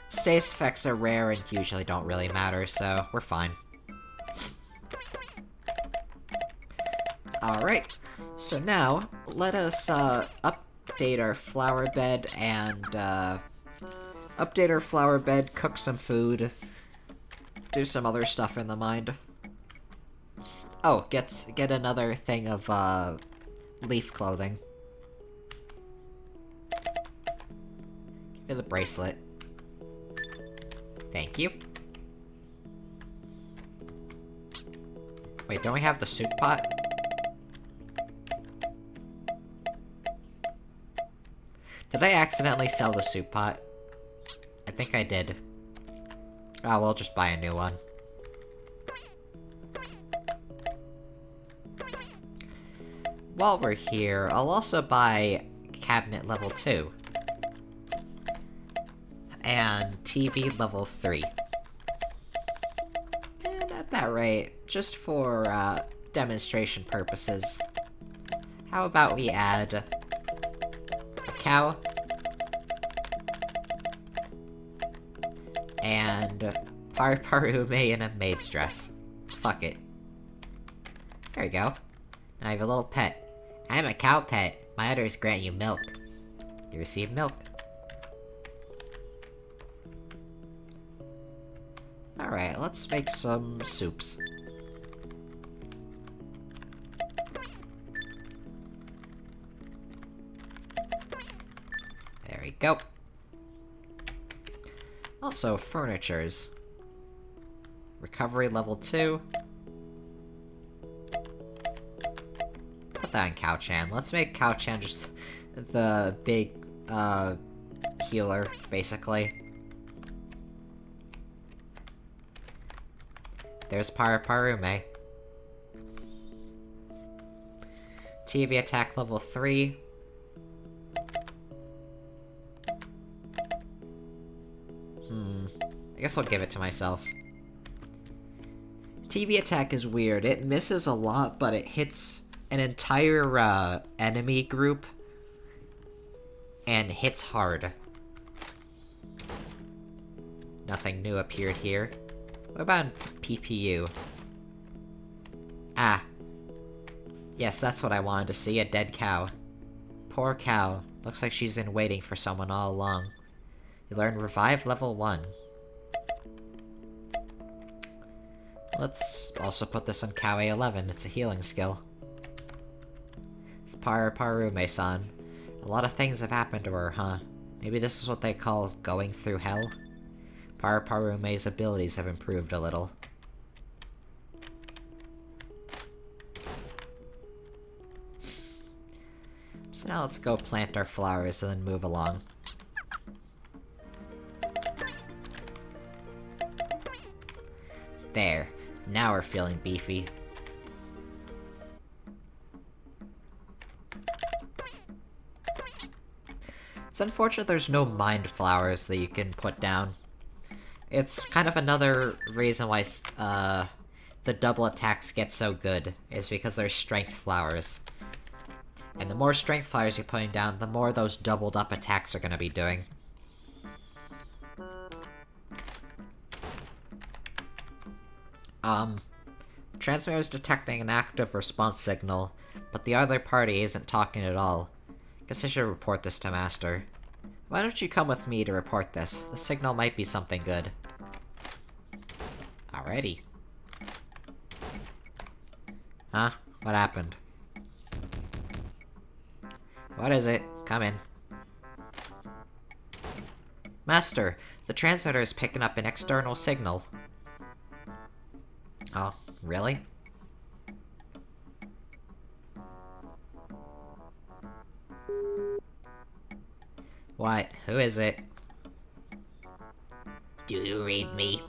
Status effects are rare and usually don't really matter, so we're fine. Alright, so now, let us, update our flower bed and, cook some food, do some other stuff in the mind. Oh, get another thing of, leaf clothing. Give me the bracelet. Thank you. Wait, don't we have the soup pot? Did I accidentally sell the soup pot? I think I did. Oh, we'll just buy a new one. While we're here, I'll also buy cabinet level 2. And TV level 3. And at that rate, just for demonstration purposes, how about we add a cow and Parume in a maid's dress. Fuck it. There we go. Now I have a little pet. I'm a cow pet. My orders grant you milk. You receive milk. Alright, let's make some soups. There we go. Also, furnitures. Recovery level 2. Put that in Cow-chan. Let's make Cow-chan just the big, healer, basically. There's Parume. TV attack level 3. I guess I'll give it to myself. TV attack is weird. It misses a lot, but it hits an entire, enemy group. And hits hard. Nothing new appeared here. What about PPU? Ah. Yes, that's what I wanted to see, a dead cow. Poor cow. Looks like she's been waiting for someone all along. You learn Revive level 1. Let's also put this on Cow A11, it's a healing skill. It's Parume-san. A lot of things have happened to her, huh? Maybe this is what they call going through hell? Parume's abilities have improved a little. So now let's go plant our flowers and then move along. There. Now we're feeling beefy. It's unfortunate there's no mind flowers that you can put down. It's kind of another reason why, the double attacks get so good, is because there's strength flowers. And the more strength flowers you're putting down, the more those doubled up attacks are gonna be doing. Transmitter's detecting an active response signal, but the other party isn't talking at all. Guess I should report this to Master. Why don't you come with me to report this? The signal might be something good. Alrighty. Huh? What happened? What is it? Come in. Master, the transmitter is picking up an external signal. Oh, really? What? Who is it? Do you read me?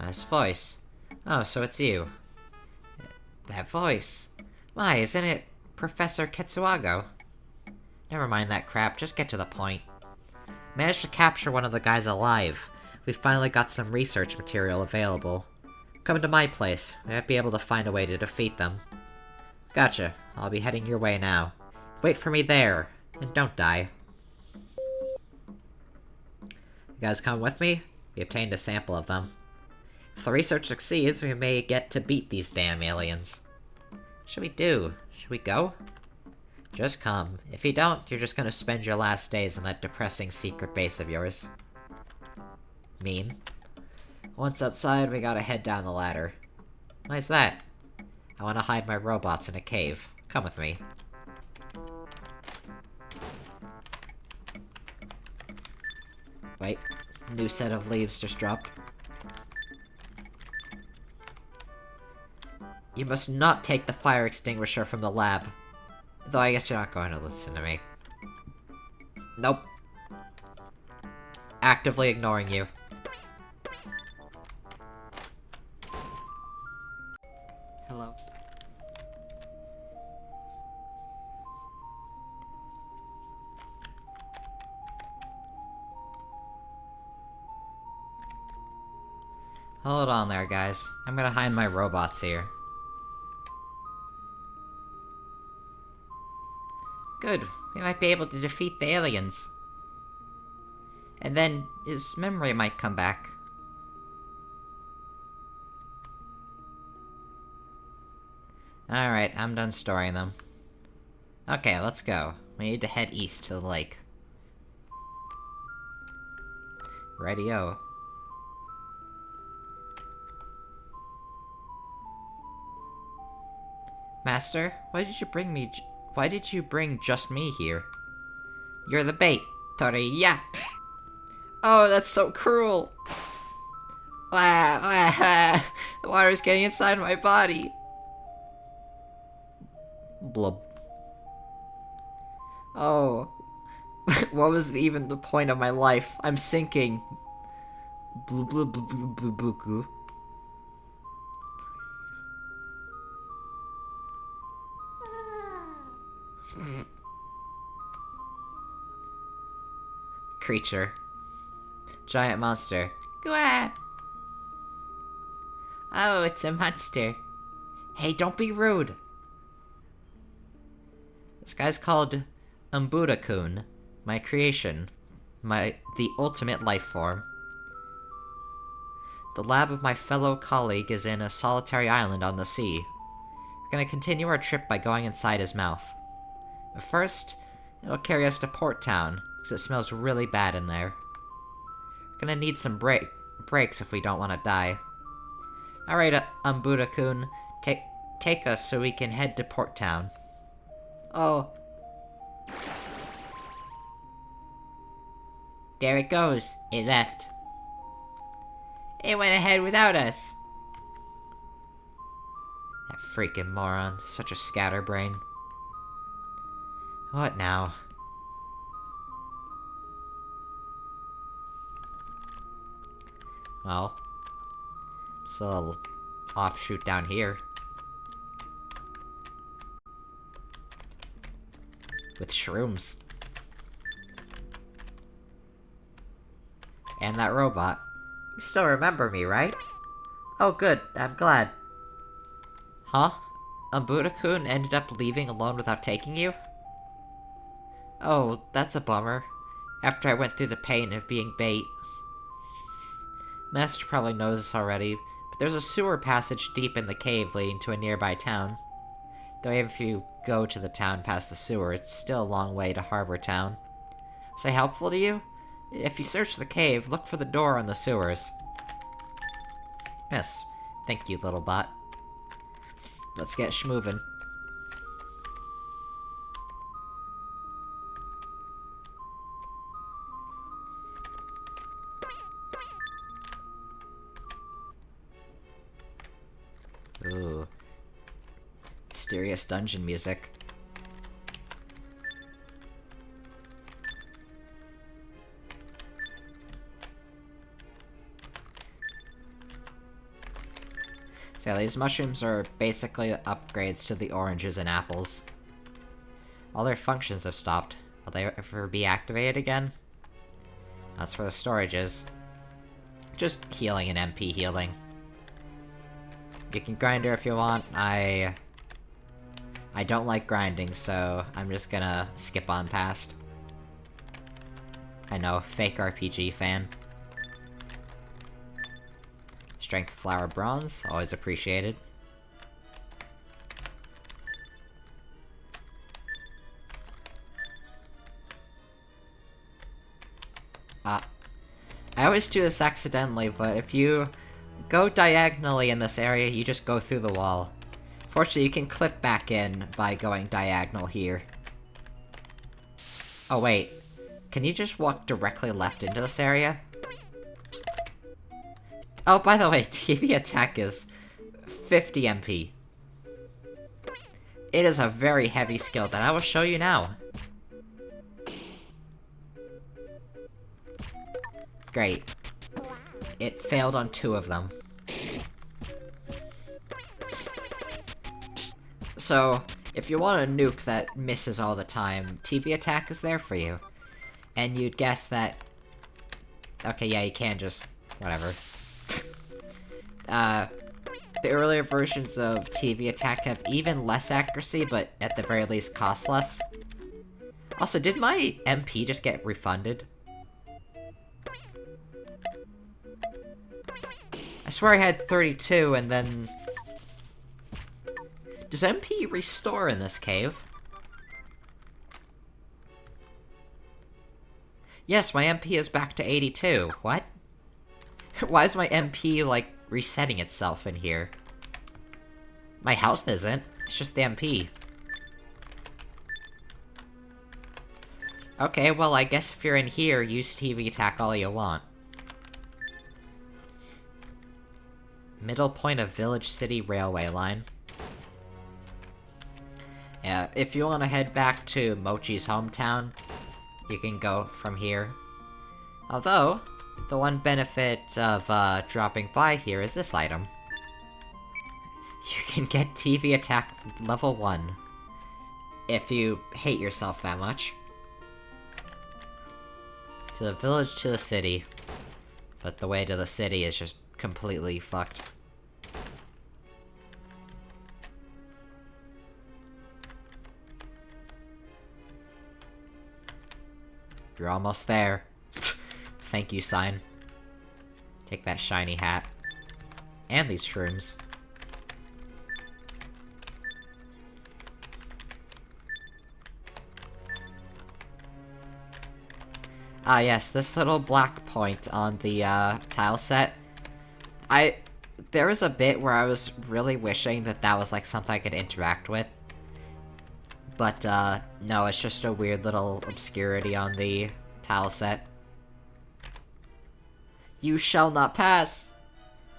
This voice. Oh, so it's you. That voice. Why, isn't it Professor Katsuago? Never mind that crap, just get to the point. Managed to capture one of the guys alive. We finally got some research material available. Come to my place. We might be able to find a way to defeat them. Gotcha. I'll be heading your way now. Wait for me there, and don't die. You guys come with me? We obtained a sample of them. If the research succeeds, we may get to beat these damn aliens. What should we do? Should we go? Just come. If you don't, you're just gonna spend your last days in that depressing secret base of yours. Mean. Once outside, we gotta head down the ladder. Why's that? I wanna hide my robots in a cave. Come with me. Wait. New set of leaves just dropped. You must not take the fire extinguisher from the lab. Though I guess you're not going to listen to me. Nope. Actively ignoring you. Hello. Hold on there, guys. I'm gonna hide my robots here. Good. We might be able to defeat the aliens. And then his memory might come back. Alright, I'm done storing them. Okay, let's go. We need to head east to the lake. Radio. Master, why did you bring just me here? You're the bait, Toriya! Oh, that's so cruel! The water's getting inside my body! Blub. Oh. What was even the point of my life? I'm sinking. Blub blub blub blub blub blub. Creature. Giant monster. Gwah! Oh, it's a monster. Hey, don't be rude! This guy's called Umbuda-kun, my creation. The ultimate life form. The lab of my fellow colleague is in a solitary island on the sea. We're gonna continue our trip by going inside his mouth. But first, it'll carry us to Port Town, because it smells really bad in there. We're gonna need some breaks if we don't want to die. Alright, Umbuda-kun, take us so we can head to Port Town. Oh. There it goes. It left. It went ahead without us. That freaking moron. Such a scatterbrain. What now? Well, just a little offshoot down here. With shrooms. And that robot. You still remember me, right? Oh good, I'm glad. Huh? Umbuda-kun ended up leaving alone without taking you? Oh, that's a bummer. After I went through the pain of being bait. Master probably knows this already, but there's a sewer passage deep in the cave leading to a nearby town. Though if you go to the town past the sewer, it's still a long way to Harbor Town. Was I helpful to you? If you search the cave, look for the door on the sewers. Yes, thank you, little bot. Let's get schmoovin'. Ooh. Mysterious dungeon music. So these mushrooms are basically upgrades to the oranges and apples. All their functions have stopped. Will they ever be activated again? That's where the storage is. Just healing and MP healing. You can grind her if you want. I don't like grinding, so I'm just gonna skip on past. I know, fake RPG fan. Strength flower bronze, always appreciated. I always do this accidentally, but if you go diagonally in this area, you just go through the wall. Fortunately, you can clip back in by going diagonal here. Oh wait, can you just walk directly left into this area? Oh, by the way, TV attack is 50 MP. It is a very heavy skill that I will show you now. Great. It failed on 2 of them. So, if you want a nuke that misses all the time, TV attack is there for you. And you'd guess that... Okay, yeah, you can just... whatever. The earlier versions of TV attack have even less accuracy, but at the very least cost less. Also, did my MP just get refunded? I swear I had 32, and then... Does MP restore in this cave? Yes, my MP is back to 82. What? Why is my MP, like, resetting itself in here? My health isn't. It's just the MP. Okay, well, I guess if you're in here, use TV attack all you want. Middle point of Village City Railway line. Yeah, if you want to head back to Mochi's hometown, you can go from here. Although, the one benefit of dropping by here is this item. You can get TV attack level 1. If you hate yourself that much. To the village, to the city. But the way to the city is just completely fucked. You're almost there. Thank you sign. Take that shiny hat. And these shrooms. Ah yes, this little black point on the tile set. There was a bit where I was really wishing that that was like something I could interact with. But no, it's just a weird little obscurity on the tile set. You shall not pass!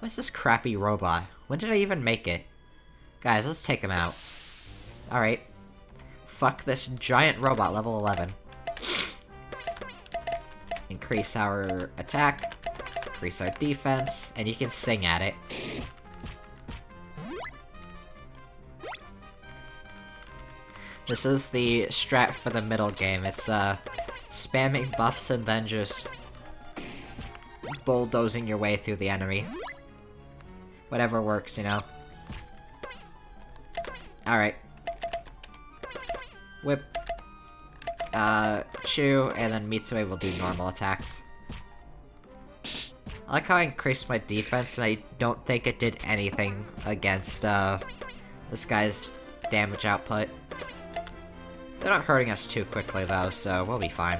What's this crappy robot? When did I even make it? Guys, let's take him out. Alright. Fuck this giant robot, level 11. Increase our attack, increase our defense, and you can sing at it. This is the strat for the middle game. It's spamming buffs and then just bulldozing your way through the enemy. Whatever works, you know. Alright. Whip. Chew, and then Mitsue will do normal attacks. I like how I increased my defense, and I don't think it did anything against, this guy's damage output. They're not hurting us too quickly, though, so we'll be fine.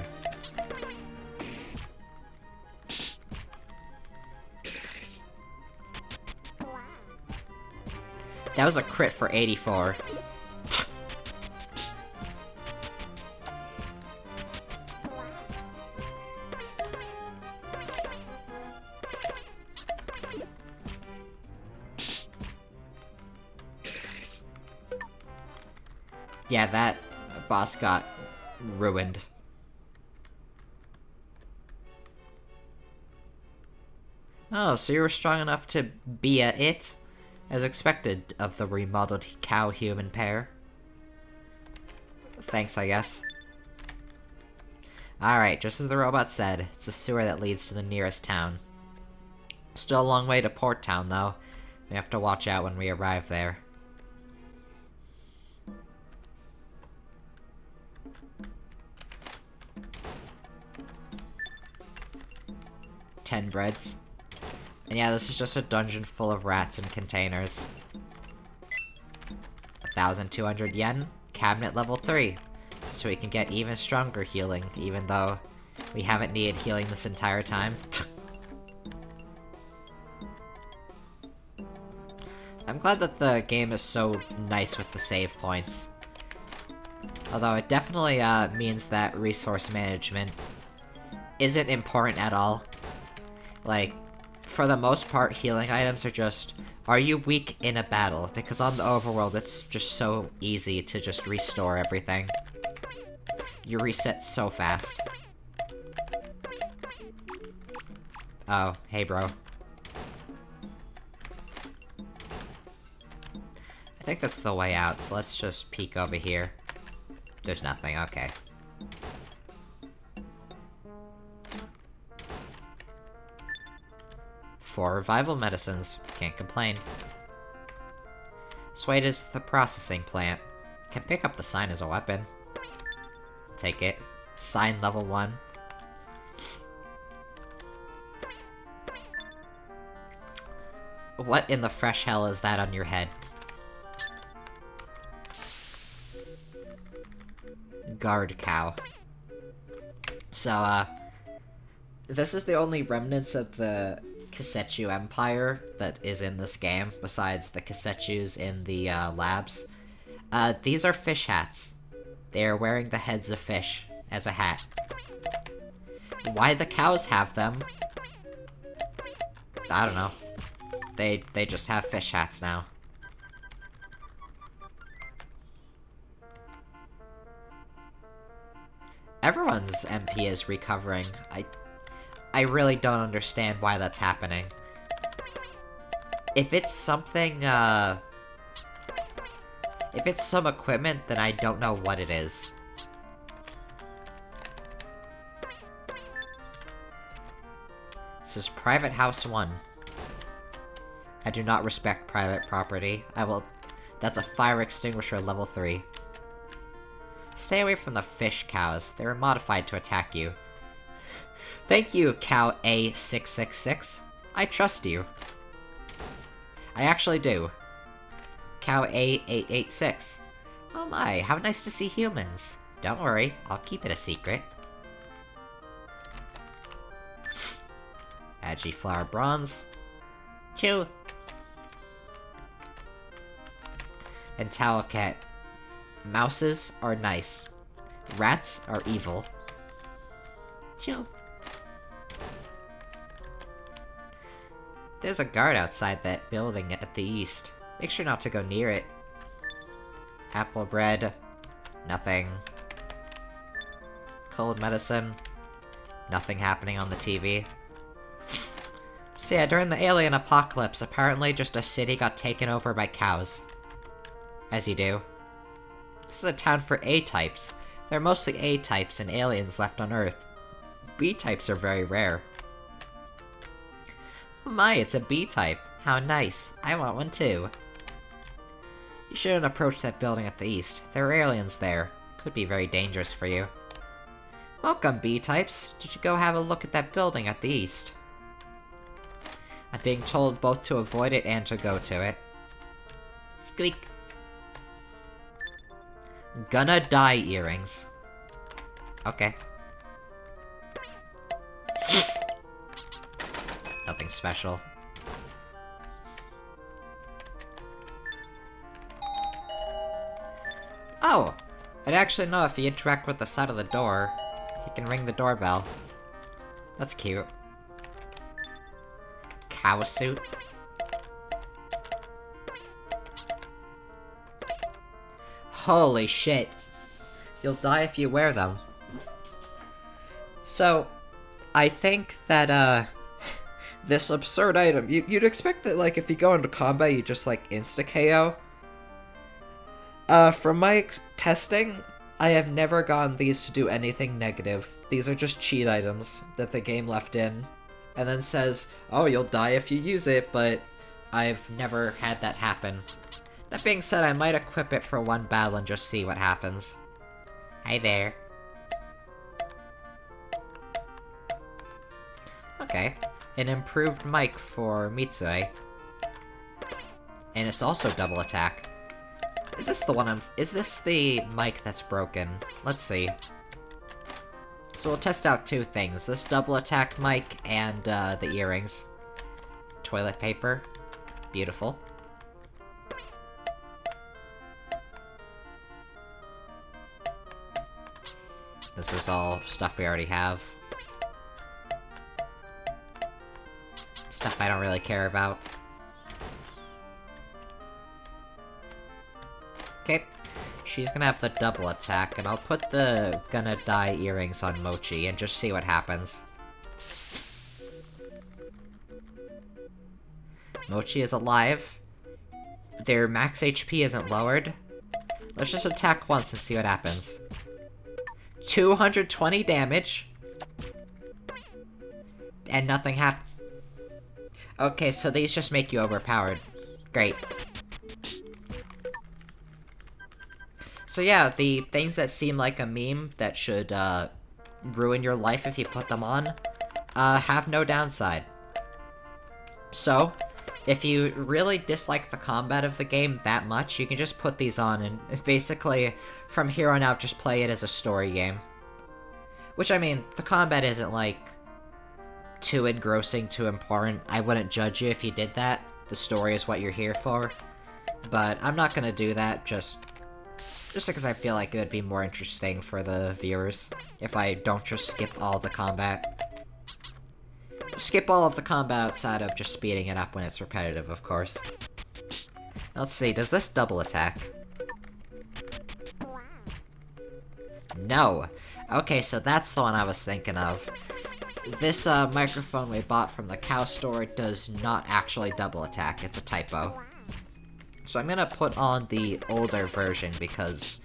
That was a crit for 84. Yeah, that boss got ruined. Oh, so you were strong enough to be a it? As expected of the remodeled cow-human pair. Thanks, I guess. Alright, just as the robot said, it's a sewer that leads to the nearest town. Still a long way to Port Town, though. We have to watch out when we arrive there. $10 breads. And yeah, this is just a dungeon full of rats and containers. 1,200 yen, cabinet level 3. So we can get even stronger healing, even though we haven't needed healing this entire time. I'm glad that the game is so nice with the save points. Although it definitely means that resource management isn't important at all. Like, for the most part, healing items are just Are you weak in a battle? Because on the overworld, it's just so easy to just restore everything. You reset so fast. Oh, hey bro. I think that's the way out, so let's just peek over here. There's nothing, okay. Four revival medicines. Can't complain. Suede is the processing plant. Can pick up the sign as a weapon. Take it. Sign level 1. What in the fresh hell is that on your head? Guard cow. So, this is the only remnants of the Kisetsu Empire that is in this game, besides the Kisetsus in the, labs. These are fish hats. They are wearing the heads of fish as a hat. Why the cows have them? I don't know. They just have fish hats now. Everyone's MP is recovering. I really don't understand why that's happening. If it's something, if it's some equipment, then I don't know what it is. This is Private House 1. I do not respect private property. That's a fire extinguisher level 3. Stay away from the fish cows. They were modified to attack you. Thank you, Cow A666. I trust you. I actually do. Cow A886. Oh my, how nice to see humans. Don't worry, I'll keep it a secret. Agi Flower Bronze. Chew. And Towelket. Mouses are nice. Rats are evil. Chew. There's a guard outside that building at the east. Make sure not to go near it. Apple bread. Nothing. Cold medicine. Nothing happening on the TV. So yeah, during the alien apocalypse, apparently just a city got taken over by cows. As you do. This is a town for A-types. There are mostly A-types and aliens left on Earth. B-types are very rare. Oh my, it's a B-type. How nice. I want one too. You shouldn't approach that building at the east. There are aliens there. Could be very dangerous for you. Welcome, B-types. Did you go have a look at that building at the east? I'm being told both to avoid it and to go to it. Squeak. Gonna die earrings. Okay. Nothing special. Oh! I'd actually know if you interact with the side of the door, you can ring the doorbell. That's cute. Cow suit? Holy shit. You'll die if you wear them. So, I think that, this absurd item, you'd expect that, like, if you go into combat, you just, like, insta-KO. From my testing, I have never gotten these to do anything negative. These are just cheat items that the game left in, and then says, oh, you'll die if you use it, but I've never had that happen. That being said, I might equip it for one battle and just see what happens. Hi there. Okay. An improved mic for Mitsue. And it's also double attack. Is this the one is this the mic that's broken? Let's see. So we'll test out two things. This double attack mic and, the earrings. Toilet paper. Beautiful. This is all stuff we already have. Stuff I don't really care about. Okay. She's gonna have the double attack, and I'll put the gonna die earrings on Mochi and just see what happens. Mochi is alive. Their max HP isn't lowered. Let's just attack once and see what happens. 220 damage. And nothing happened. Okay, so these just make you overpowered. Great. So yeah, the things that seem like a meme that should, ruin your life if you put them on, have no downside. So, if you really dislike the combat of the game that much, you can just put these on and basically, from here on out, just play it as a story game. Which, I mean, the combat isn't, like, too engrossing, too important. I wouldn't judge you if you did that. The story is what you're here for. But I'm not gonna do that, just because I feel like it would be more interesting for the viewers if I don't just skip all the combat. Skip all of the combat outside of just speeding it up when it's repetitive, of course. Let's see, does this double attack? No! Okay, so that's the one I was thinking of. This microphone we bought from the cow store does not actually double attack, it's a typo. So I'm gonna put on the older version because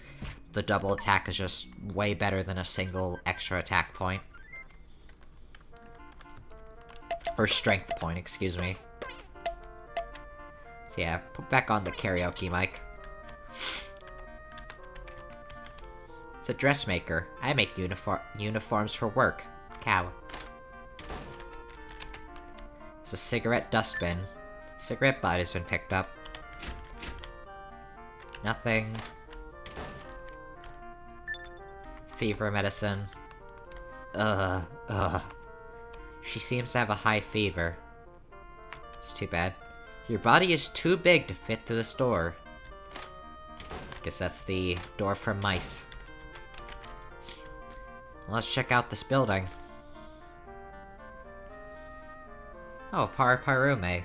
the double attack is just way better than a single extra attack point. Or strength point, excuse me. So yeah, put back on the karaoke mic. It's a dressmaker. I make uniforms for work. Cow. It's a cigarette dustbin. Cigarette butt has been picked up. Nothing. Fever medicine. She seems to have a high fever. It's too bad. Your body is too big to fit through this door. Guess that's the door for mice. Well, let's check out this building. Oh, Parume.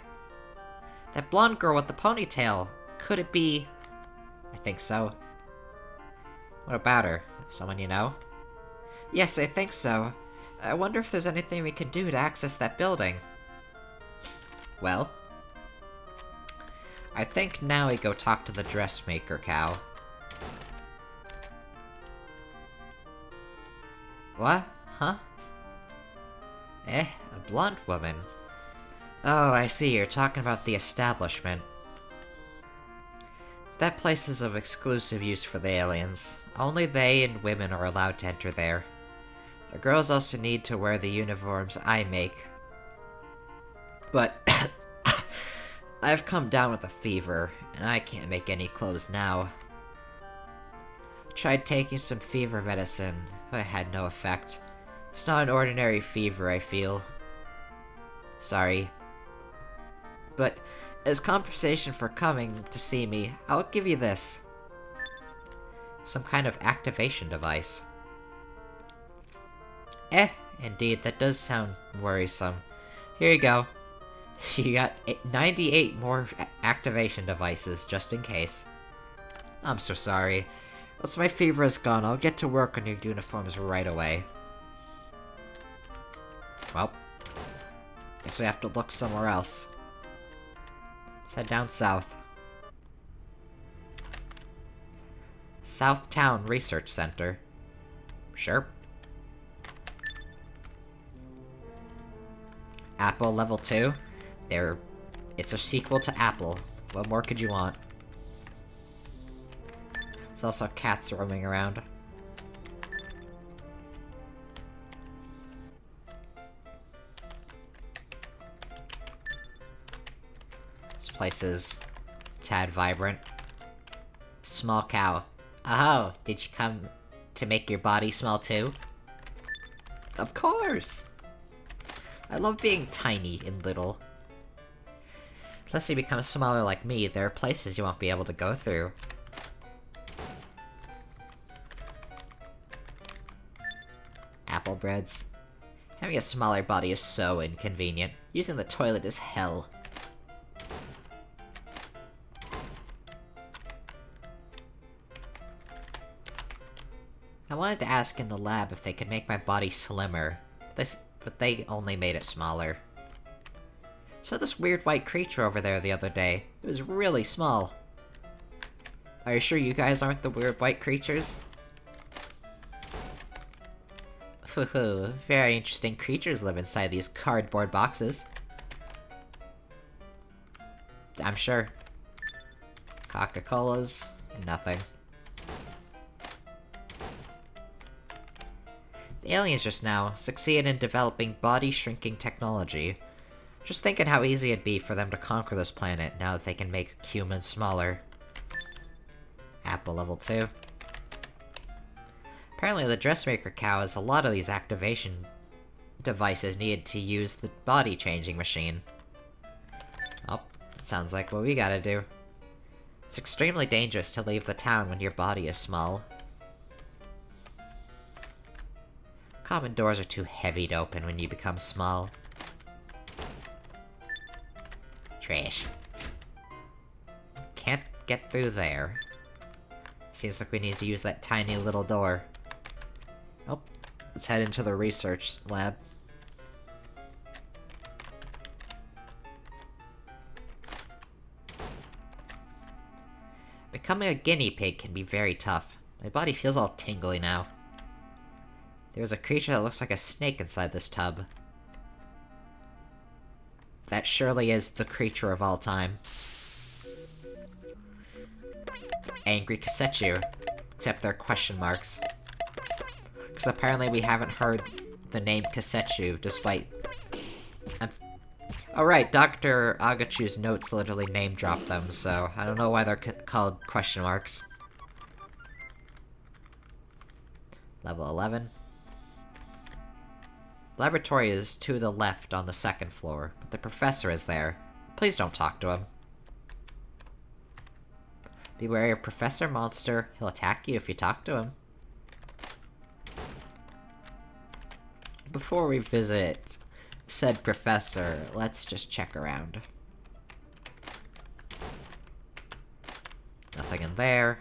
That blonde girl with the ponytail. Could it be... I think so. What about her? Someone you know? Yes, I think so. I wonder if there's anything we can do to access that building. Well, I think now we go talk to the dressmaker cow. What? Huh? A blonde woman. Oh, I see, you're talking about the establishment. That place is of exclusive use for the aliens. Only they and women are allowed to enter there. The girls also need to wear the uniforms I make. But I've come down with a fever, and I can't make any clothes now. Tried taking some fever medicine, but it had no effect. It's not an ordinary fever, I feel. Sorry. But as compensation for coming to see me, I'll give you this. Some kind of activation device. Indeed, that does sound worrisome. Here you go. You got 98 more activation devices, just in case. I'm so sorry. Once my fever is gone, I'll get to work on your uniforms right away. Well, guess we have to look somewhere else. Let's head down south. Southtown Research Center. Sure. Apple level 2. It's a sequel to Apple. What more could you want? There's also cats roaming around. This place is tad vibrant. Small cow. Oh, did you come to make your body small too? Of course! I love being tiny and little. Unless you become smaller like me, there are places you won't be able to go through. Apple breads. Having a smaller body is so inconvenient. Using the toilet is hell. I wanted to ask in the lab if they could make my body slimmer, but they only made it smaller. Saw this weird white creature over there the other day. It was really small. Are you sure you guys aren't the weird white creatures? Hoo-hoo, very interesting creatures live inside these cardboard boxes. I'm sure. Coca-Colas, nothing. The aliens just now succeeded in developing body-shrinking technology. Just thinking how easy it'd be for them to conquer this planet now that they can make humans smaller. Apple level 2. Apparently the dressmaker cow has a lot of these activation devices needed to use the body-changing machine. Oh, that sounds like what we gotta do. It's extremely dangerous to leave the town when your body is small. Common doors are too heavy to open when you become small. Trash. Can't get through there. Seems like we need to use that tiny little door. Oh, let's head into the research lab. Becoming a guinea pig can be very tough. My body feels all tingly now. There's a creature that looks like a snake inside this tub. That surely is the creature of all time. Angry Kasetsu. Except they're question marks. Because apparently we haven't heard the name Kasetsu, despite... Oh right, Dr. Agachu's notes literally name-drop them, so I don't know why they're called question marks. Level 11. Laboratory is to the left on the second floor, but the professor is there. Please don't talk to him. Be wary of Professor Monster. He'll attack you if you talk to him. Before we visit said professor, let's just check around. Nothing in there.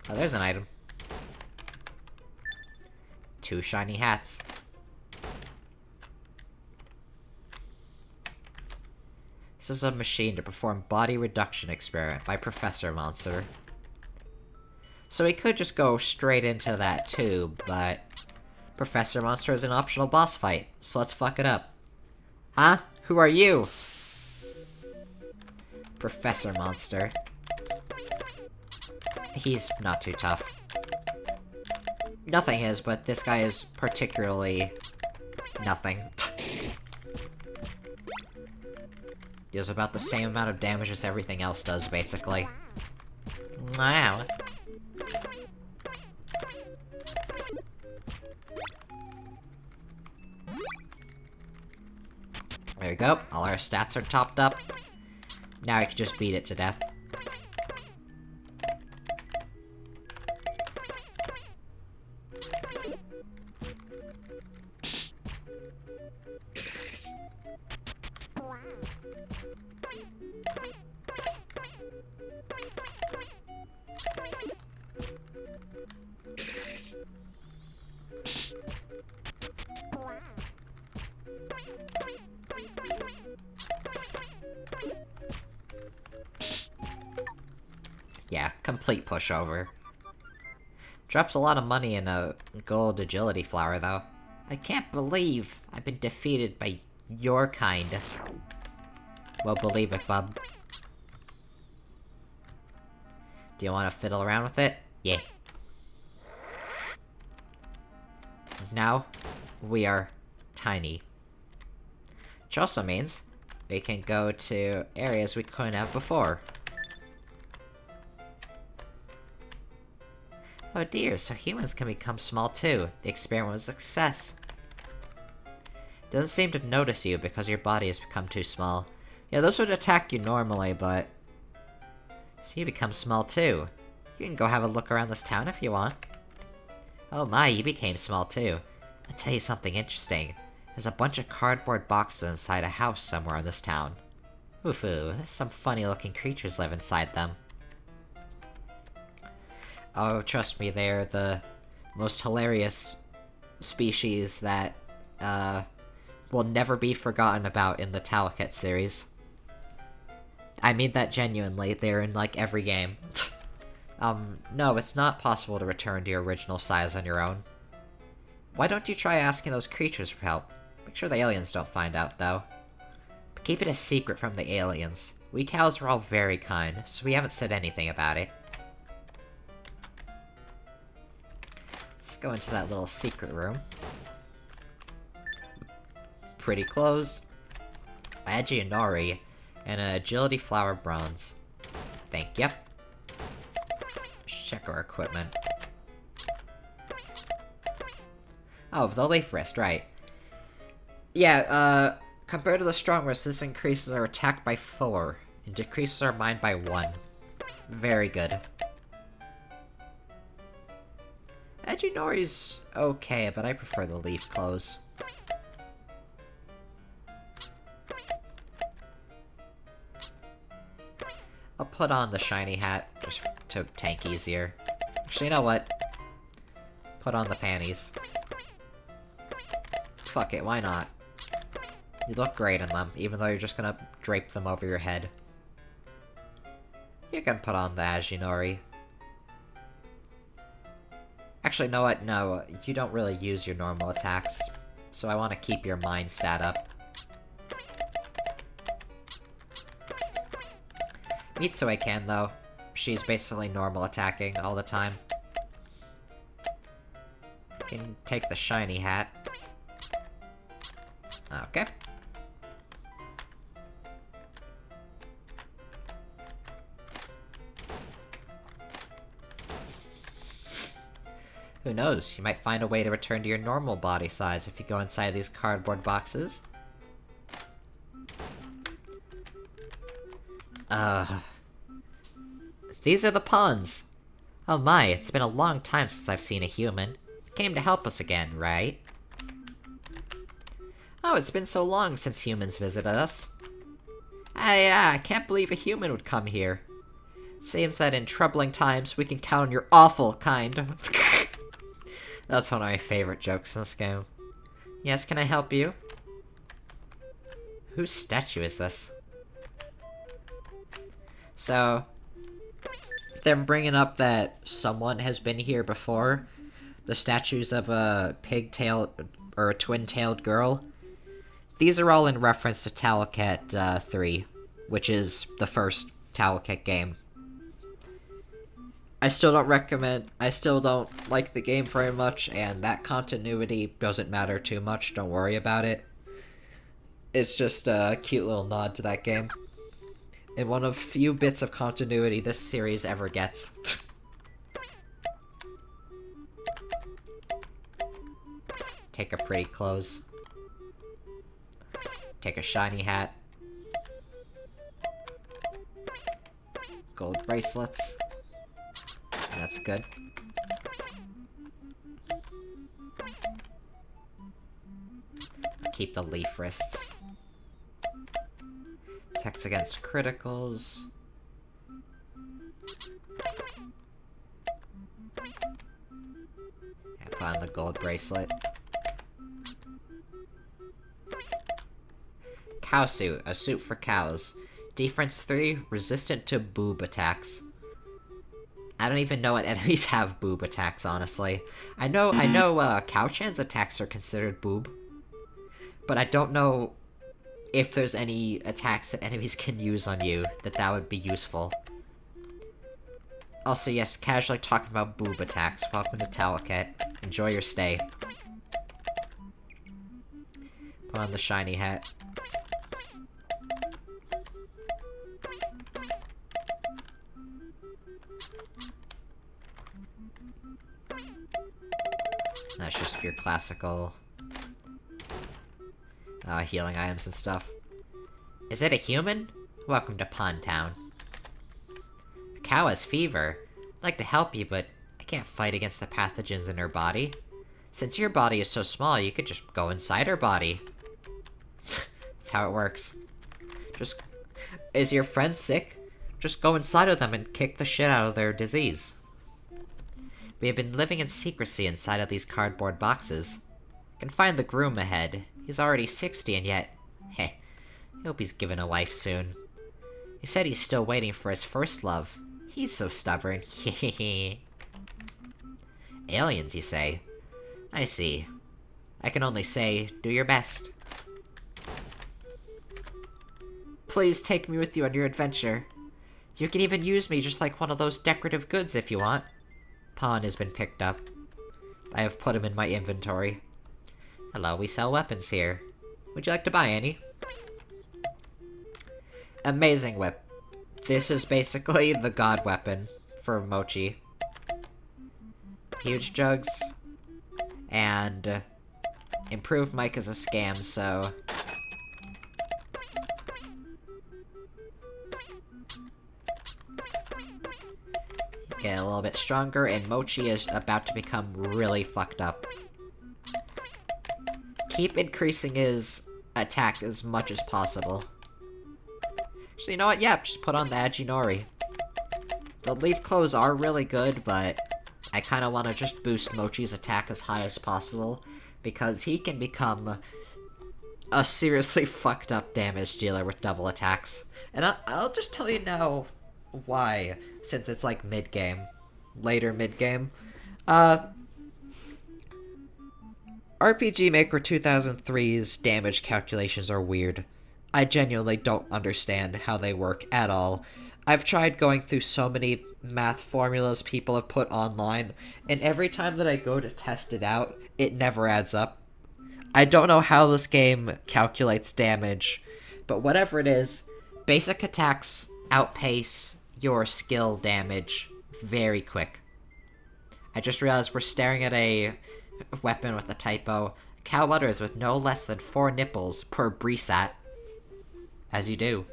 Oh, there's an item. 2 shiny hats. This is a machine to perform body reduction experiment by Professor Monster. So we could just go straight into that too, but Professor Monster is an optional boss fight, so let's fuck it up. Huh? Who are you? Professor Monster. He's not too tough. Nothing is, but this guy is particularly... nothing. Deals about the same amount of damage as everything else does, basically. Wow. There we go, all our stats are topped up. Now I can just beat it to death. Yeah, complete pushover. Drops a lot of money in a gold agility flower, though. I can't believe I've been defeated by your kind. Well, believe it, bub. Do you want to fiddle around with it? Yeah. Now, we are tiny. Which also means we can go to areas we couldn't have before. Oh dear, so humans can become small too. The experiment was a success. Doesn't seem to notice you because your body has become too small. Yeah, those would attack you normally, but... So you become small too. You can go have a look around this town if you want. Oh my, you became small too. I'll tell you something interesting. There's a bunch of cardboard boxes inside a house somewhere in this town. Oofoo, some funny looking creatures live inside them. Oh, trust me, they're the most hilarious species that, will never be forgotten about in the Towelket series. I mean that genuinely, they're in, like, every game. No, it's not possible to return to your original size on your own. Why don't you try asking those creatures for help? Make sure the aliens don't find out, though. But keep it a secret from the aliens. We cows are all very kind, so we haven't said anything about it. Let's go into that little secret room. Pretty clothes. Agi Inori, and an agility flower bronze. Thank you. Let's check our equipment. Oh, the leaf wrist, right. Yeah, compared to the strong wrist, this increases our attack by 4, and decreases our mind by 1. Very good. Ejinori's okay, but I prefer the leaf clothes. I'll put on the shiny hat, just to tank easier. Actually, you know what? Put on the panties. Fuck it, why not? You look great in them, even though you're just gonna drape them over your head. You can put on the Ajinori. Actually, know what? No, you don't really use your normal attacks, so I want to keep your mind stat up. Mitsue can, though. She's basically normal attacking all the time. Can take the shiny hat. Okay. Who knows, you might find a way to return to your normal body size if you go inside these cardboard boxes. These are the pawns! Oh my, it's been a long time since I've seen a human. You came to help us again, right? Oh, it's been so long since humans visited us. I can't believe a human would come here. Seems that in troubling times, we can count on your awful kind. That's one of my favorite jokes in this game. Yes, can I help you? Whose statue is this? So, they're bringing up that someone has been here before. The statues of a pig-tailed, or a twin-tailed girl. These are all in reference to Towelket 3, which is the first Towelket game. I still don't like the game very much, and that continuity doesn't matter too much, don't worry about it. It's just a cute little nod to that game. And one of few bits of continuity this series ever gets. Take a pretty clothes. Take a shiny hat. Gold bracelets. That's good. Keep the leaf wrists. Attacks against criticals. And put on the gold bracelet. Cow suit, a suit for cows. Defense 3, resistant to boob attacks. I don't even know what enemies have boob attacks, honestly. I know Cow-chan's attacks are considered boob. But I don't know if there's any attacks that enemies can use on you that would be useful. Also, yes, casually talking about boob attacks. Welcome to Towelket. Enjoy your stay. Put on the shiny hat. That's just your classical healing items and stuff. Is it a human? Welcome to Pond Town. The cow has fever. I'd like to help you, but I can't fight against the pathogens in her body. Since your body is so small, you could just go inside her body. That's how it works. Is your friend sick? Just go inside of them and kick the shit out of their disease. We have been living in secrecy inside of these cardboard boxes. Can find the groom ahead. He's already 60 and yet... heh. I hope he's given a wife soon. He said he's still waiting for his first love. He's so stubborn. Hehehe. Aliens, you say? I see. I can only say, do your best. Please take me with you on your adventure. You can even use me just like one of those decorative goods if you want. Pawn has been picked up. I have put him in my inventory. Hello, we sell weapons here. Would you like to buy any? Amazing whip. This is basically the god weapon for Mochi. Huge jugs. And... improved mic is a scam, so... get a little bit stronger, and Mochi is about to become really fucked up. Keep increasing his attack as much as possible. So you know what? Yeah, just put on the Ajinori. The leaf clothes are really good, but I kind of want to just boost Mochi's attack as high as possible, because he can become a seriously fucked up damage dealer with double attacks. And I'll just tell you now why, since it's like mid-game. Later mid-game. RPG Maker 2003's damage calculations are weird. I genuinely don't understand how they work at all. I've tried going through so many math formulas people have put online, and every time that I go to test it out, it never adds up. I don't know how this game calculates damage, but whatever it is, basic attacks outpace your skill damage very quick. I just realized we're staring at a weapon with a typo. Cow udders with no less than 4 nipples per brisat. As you do.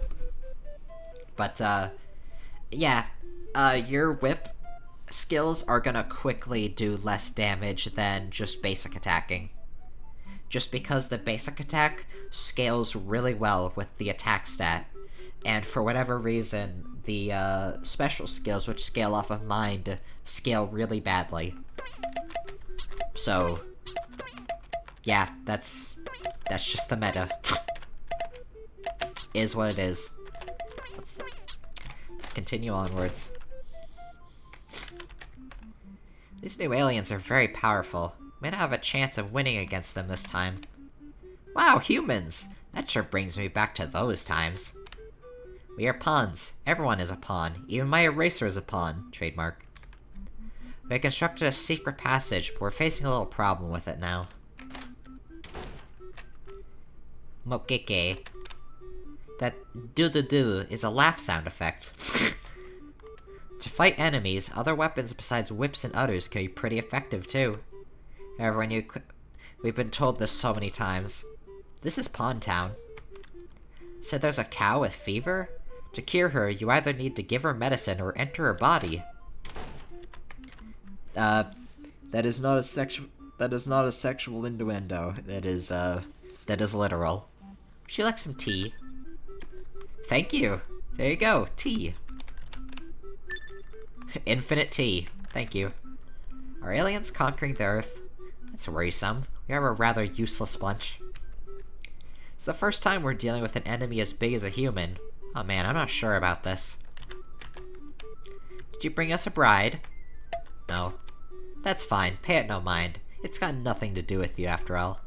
But, yeah. Your whip skills are gonna quickly do less damage than just basic attacking. Just because the basic attack scales really well with the attack stat. And for whatever reason, the special skills, which scale off of mind, scale really badly. So, yeah, that's just the meta. Is what it is. Let's continue onwards. These new aliens are very powerful. May not have a chance of winning against them this time. Wow, humans! That sure brings me back to those times. We are pawns. Everyone is a pawn. Even my eraser is a pawn. Trademark. We constructed a secret passage, but we're facing a little problem with it now. Mokeke. That do-do-do is a laugh sound effect. To fight enemies, other weapons besides whips and udders can be pretty effective too. However, we've been told this so many times. This is Pawn Town. Said there's a cow with fever? To cure her, you either need to give her medicine or enter her body. That is not a sexual innuendo. That is literal. Would you like some tea? Thank you! There you go, tea. Infinite tea. Thank you. Are aliens conquering the Earth? That's worrisome. We are a rather useless bunch. It's the first time we're dealing with an enemy as big as a human. Oh man, I'm not sure about this. Did you bring us a bride? No. That's fine, pay it no mind. It's got nothing to do with you after all.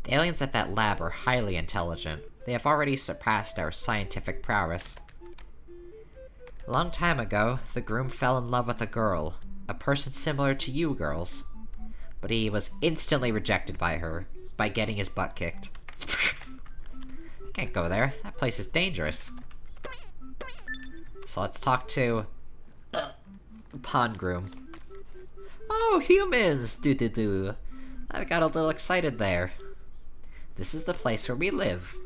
The aliens at that lab are highly intelligent. They have already surpassed our scientific prowess. A long time ago, the groom fell in love with a girl. A person similar to you girls. But he was instantly rejected by her, by getting his butt kicked. Can't go there, that place is dangerous. So let's talk to... Pawn Groom. Oh, humans! Do-do-do. I got a little excited there. This is the place where we live.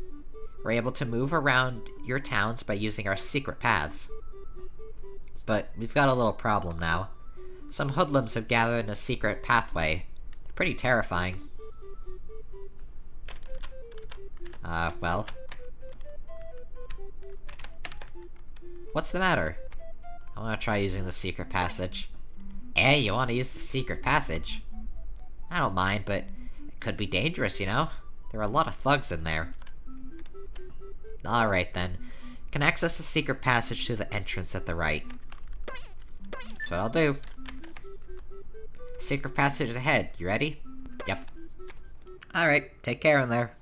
We're able to move around your towns by using our secret paths. But we've got a little problem now. Some hoodlums have gathered in a secret pathway. They're pretty terrifying. Well. What's the matter? I wanna try using the secret passage. Hey, you want to use the secret passage? I don't mind, but it could be dangerous, you know? There are a lot of thugs in there. Alright then. You can access the secret passage through the entrance at the right. That's what I'll do. Secret passage ahead. You ready? Yep. Alright, take care in there.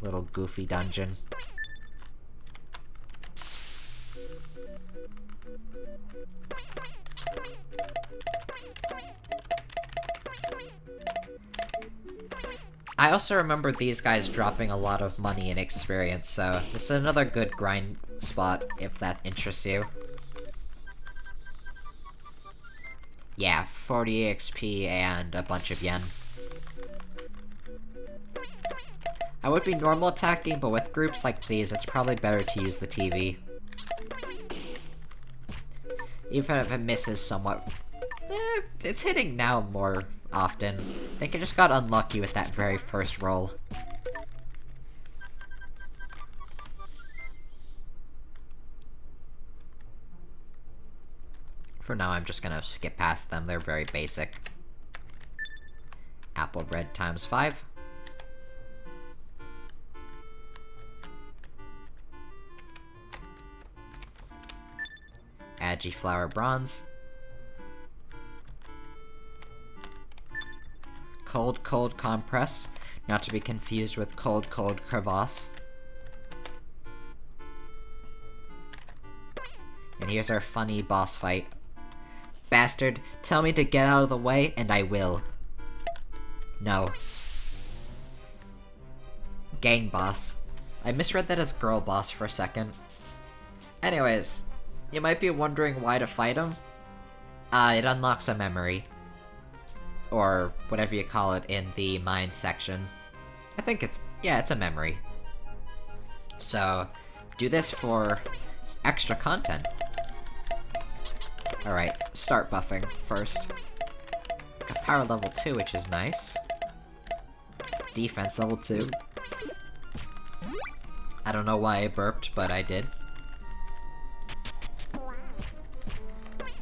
Little goofy dungeon. I also remember these guys dropping a lot of money and experience, so this is another good grind spot if that interests you. Yeah, 40 XP and a bunch of yen. I would be normal attacking, but with groups like these, it's probably better to use the TV. Even if it misses somewhat. It's hitting now more often. I think I just got unlucky with that very first roll. For now, I'm just gonna skip past them. They're very basic. Apple bread times 5. Agi flower bronze. Cold cold compress, not to be confused with cold cold crevasse. And here's our funny boss fight. Bastard, tell me to get out of the way, and I will. No. Gang boss. I misread that as girl boss for a second. Anyways, you might be wondering why to fight him. It unlocks a memory. Or whatever you call it in the mine section. I think it's a memory. So, do this for extra content. Alright, start buffing first. Got power level 2, which is nice. Defense level 2. I don't know why I burped, but I did.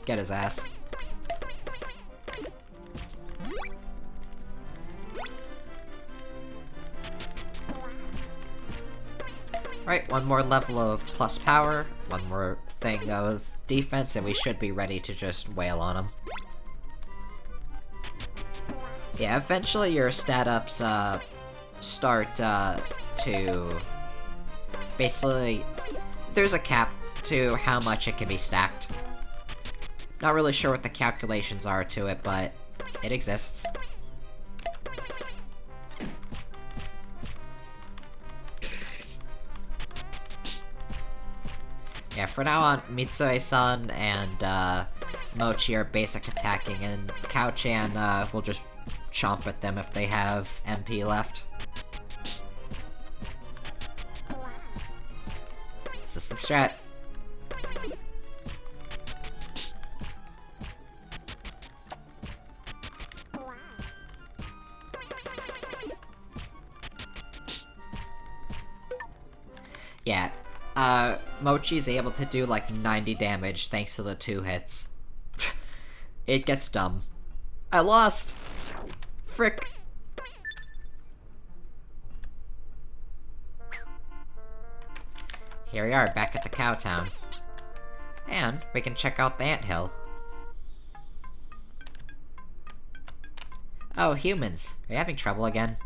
Get his ass. Right, one more level of plus power, one more thing of defense, and we should be ready to just wail on him. Yeah, eventually your stat ups, start, to... Basically, there's a cap to how much it can be stacked. Not really sure what the calculations are to it, but it exists. Yeah, for now on, Mitsue-san and Mochi are basic attacking, and Kao-chan will just chomp at them if they have MP left. This is the strat. Yeah, Mochi's able to do like 90 damage thanks to the 2 hits. It gets dumb. I lost! Frick! Here we are, back at the cow town. And we can check out the anthill. Oh, humans. Are you having trouble again?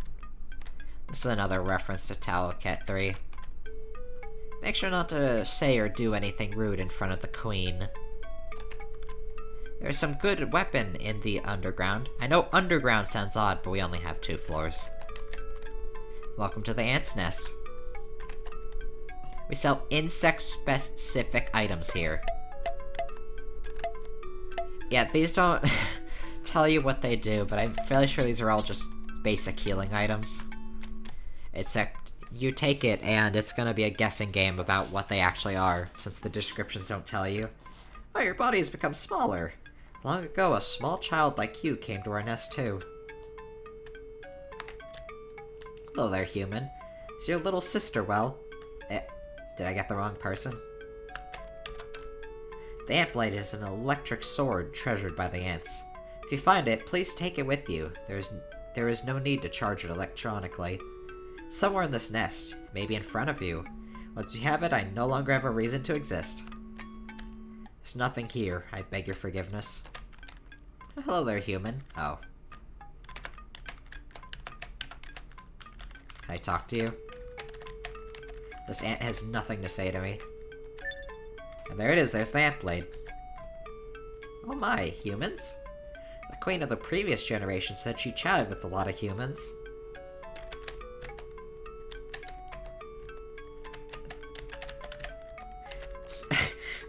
This is another reference to Towelket 3. Make sure not to say or do anything rude in front of the queen. There's some good weapon in the underground. I know underground sounds odd, but we only have 2 floors. Welcome to the ant's nest. We sell insect-specific items here. Yeah, these don't tell you what they do, but I'm fairly sure these are all just basic healing items. Except you take it, and it's gonna be a guessing game about what they actually are, since the descriptions don't tell you. Oh, your body has become smaller. Long ago, a small child like you came to our nest, too. Hello there, human. Is your little sister well? Did I get the wrong person? The ant blade is an electric sword treasured by the ants. If you find it, please take it with you. There is no need to charge it electronically. It's somewhere in this nest, maybe in front of you. Once you have it, I no longer have a reason to exist. There's nothing here. I beg your forgiveness. Hello there, human. Oh. Can I talk to you? This ant has nothing to say to me. And there it is, there's the ant blade. Oh my, humans? The queen of the previous generation said she chatted with a lot of humans.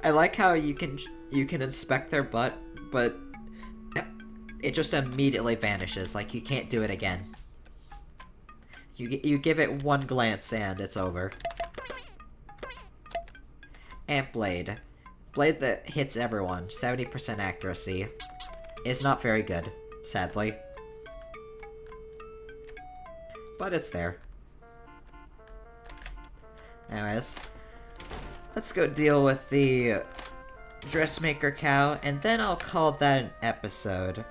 I like how you can inspect their butt, but it just immediately vanishes, like you can't do it again. You give it one glance and it's over. Ant blade. Blade that hits everyone, 70% accuracy. Is not very good, sadly. But it's there. Anyways, let's go deal with the dressmaker cow, and then I'll call that an episode.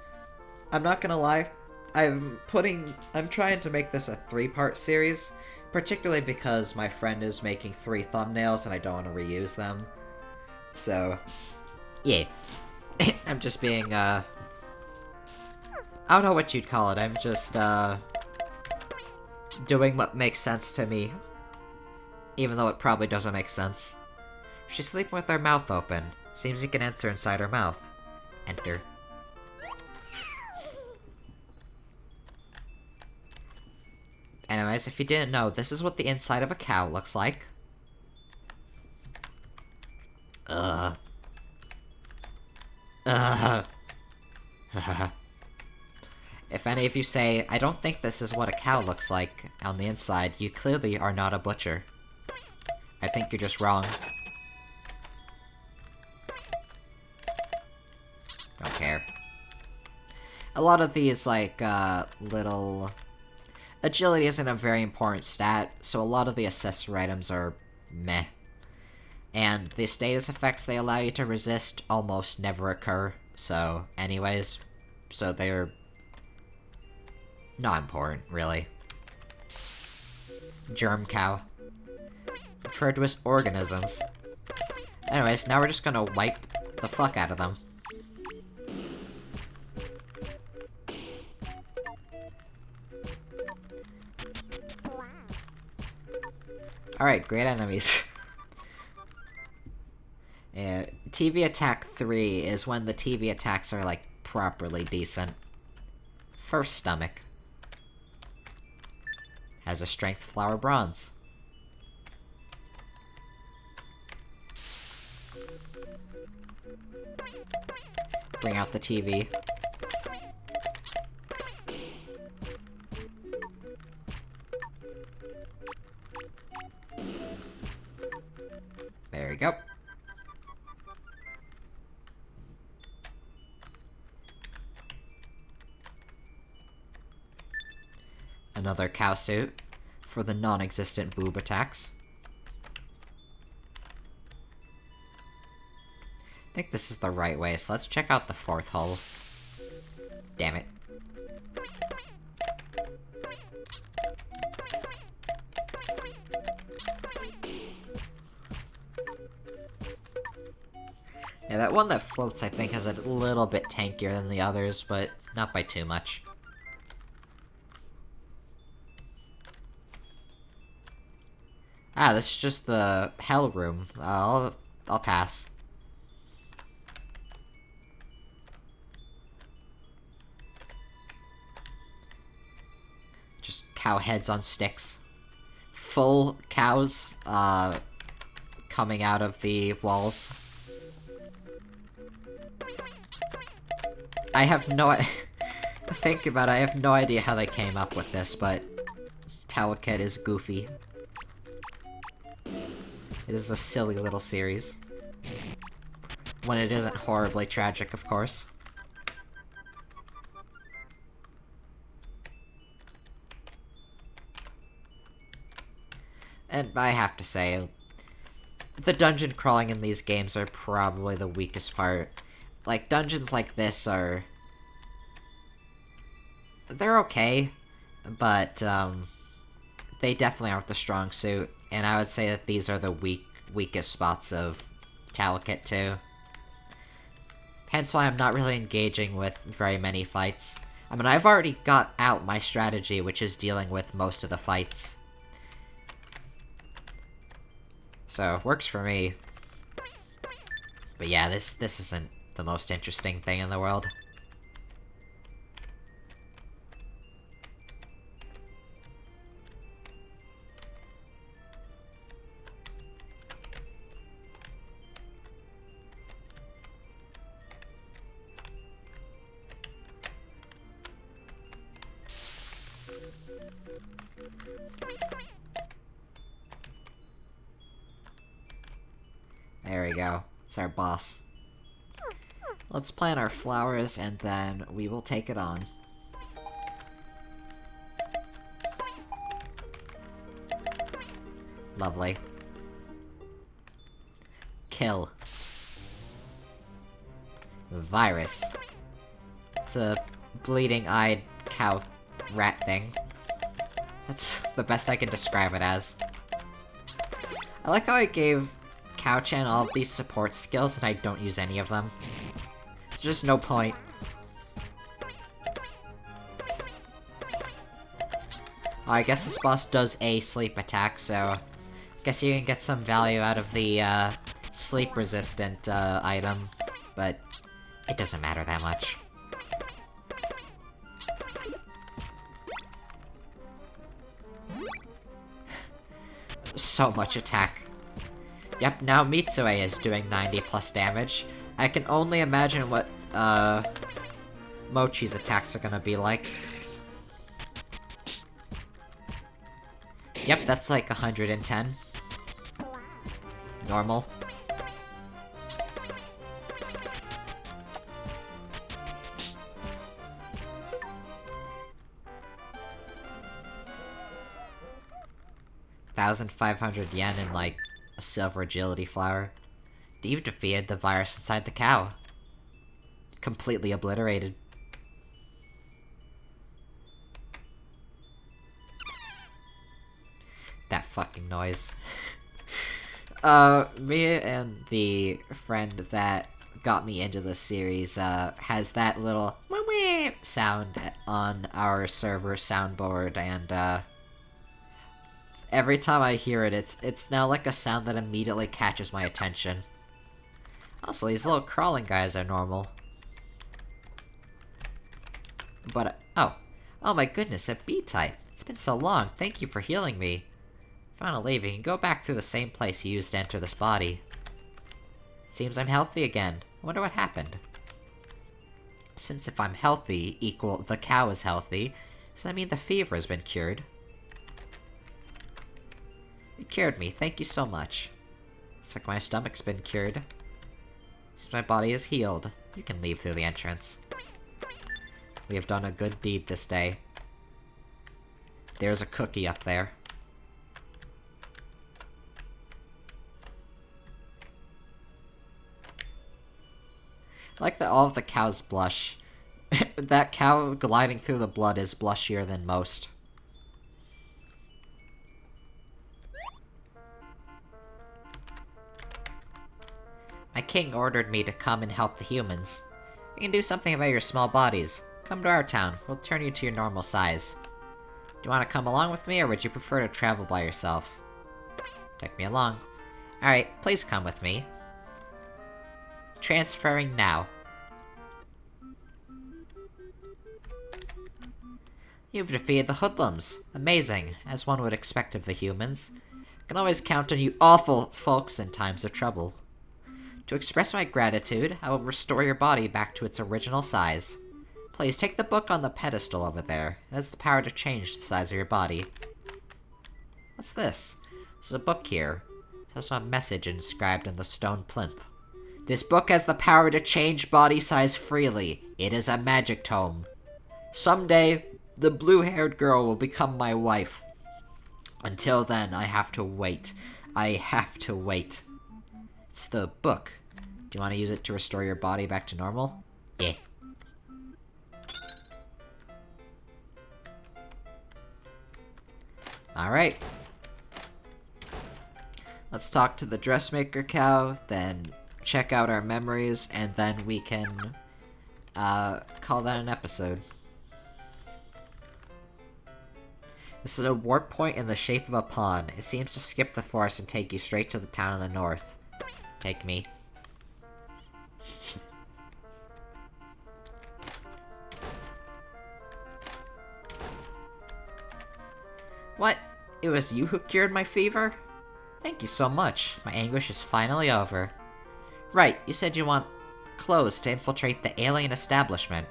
I'm not gonna lie, I'm trying to make this a 3-part series, particularly because my friend is making 3 thumbnails and I don't want to reuse them. So, yeah. I'm just being, I don't know what you'd call it, I'm just, doing what makes sense to me. Even though it probably doesn't make sense. She's sleeping with her mouth open. Seems you can enter inside her mouth. Enter. Anyways, if you didn't know, this is what the inside of a cow looks like. If any of you say, I don't think this is what a cow looks like on the inside, you clearly are not a butcher. I think you're just wrong. Don't care. A lot of these, like, little... Agility isn't a very important stat, so a lot of the accessory items are meh. And the status effects they allow you to resist almost never occur, so anyways, so they're not important, really. Germ cow. Referred to as organisms. Anyways, now we're just gonna wipe the fuck out of them. Alright, great enemies. Yeah, TV attack 3 is when the TV attacks are, like, properly decent. First stomach. Has a strength flower bronze. Bring out the TV. There we go. Another cow suit for the non-existent boob attacks. I think this is the right way, so let's check out the 4th hull. Damn it. Yeah, that one that floats I think is a little bit tankier than the others, but not by too much. Ah, this is just the hell room. I'll pass. Just cow heads on sticks. Full cows, coming out of the walls. I have no think about it, I have no idea how they came up with this, but Towelket is goofy. It is a silly little series. When it isn't horribly tragic, of course. And I have to say, the dungeon crawling in these games are probably the weakest part. Like, dungeons like this are... they're okay, but, they definitely aren't the strong suit, and I would say that these are the weakest spots of Towelket 2. Hence why I'm not really engaging with very many fights. I mean, I've already got out my strategy, which is dealing with most of the fights. So, works for me. But yeah, this isn't the most interesting thing in the world. There we go. It's our boss. Let's plant our flowers, and then we will take it on. Lovely. Kill. Virus. It's a bleeding-eyed cow rat thing. That's the best I can describe it as. I like how I gave Cow-chan all of these support skills and I don't use any of them. There's just no point. Oh, I guess this boss does a sleep attack, so... I guess you can get some value out of the, sleep-resistant, item. But it doesn't matter that much. So much attack. Yep, now Mitsue is doing 90 plus damage. I can only imagine what, Mochi's attacks are gonna be like. Yep, that's like 110. Normal. $1,500 in, like, a silver agility flower. You've defeated the virus inside the cow. Completely obliterated. That fucking noise. Me and the friend that got me into this series, has that little sound on our server soundboard, and, every time I hear it, it's now like a sound that immediately catches my attention. Also, these little crawling guys are normal. But, oh my goodness, a B-type. It's been so long, thank you for healing me. If I want to leave, you can go back through the same place you used to enter this body. Seems I'm healthy again. I wonder what happened. Since if I'm healthy, equal the cow is healthy, does that mean the fever has been cured? You cured me, thank you so much. Looks like my stomach's been cured. Since my body is healed, you can leave through the entrance. We have done a good deed this day. There's a cookie up there. I like that all of the cows blush. That cow gliding through the blood is blushier than most. My king ordered me to come and help the humans. You can do something about your small bodies. Come to our town, we'll turn you to your normal size. Do you want to come along with me, or would you prefer to travel by yourself? Take me along. Alright, please come with me. Transferring now. You've defeated the hoodlums. Amazing, as one would expect of the humans. I can always count on you awful folks in times of trouble. To express my gratitude, I will restore your body back to its original size. Please take the book on the pedestal over there. It has the power to change the size of your body. What's this? There's a book here. There's also a message inscribed in the stone plinth. This book has the power to change body size freely. It is a magic tome. Someday, the blue-haired girl will become my wife. Until then, I have to wait. I have to wait. It's the book. Do you want to use it to restore your body back to normal? Yeah. Alright. Let's talk to the dressmaker cow, then check out our memories, and then we can, call that an episode. This is a warp point in the shape of a pawn. It seems to skip the forest and take you straight to the town in the north. Take me. What? It was you who cured my fever? Thank you so much. My anguish is finally over. Right, you said you want clothes to infiltrate the alien establishment.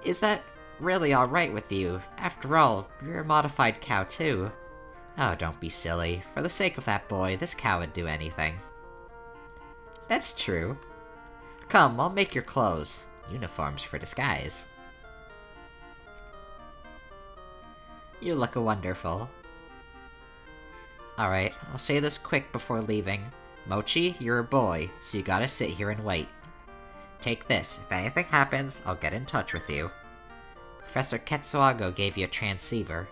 Is that really alright with you? After all, you're a modified cow too. Oh, don't be silly. For the sake of that boy, this cow would do anything. That's true. Come, I'll make your clothes. Uniforms for disguise. You look wonderful. Alright, I'll say this quick before leaving. Mochi, you're a boy, so you gotta sit here and wait. Take this. If anything happens, I'll get in touch with you. Professor Katsuago gave you a transceiver.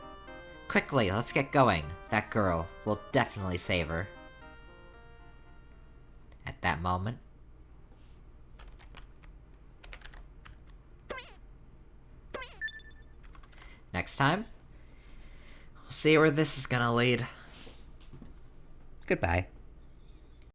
Quickly, let's get going. That girl. We'll definitely save her. At that moment. Next time, we'll see where this is gonna lead. Goodbye.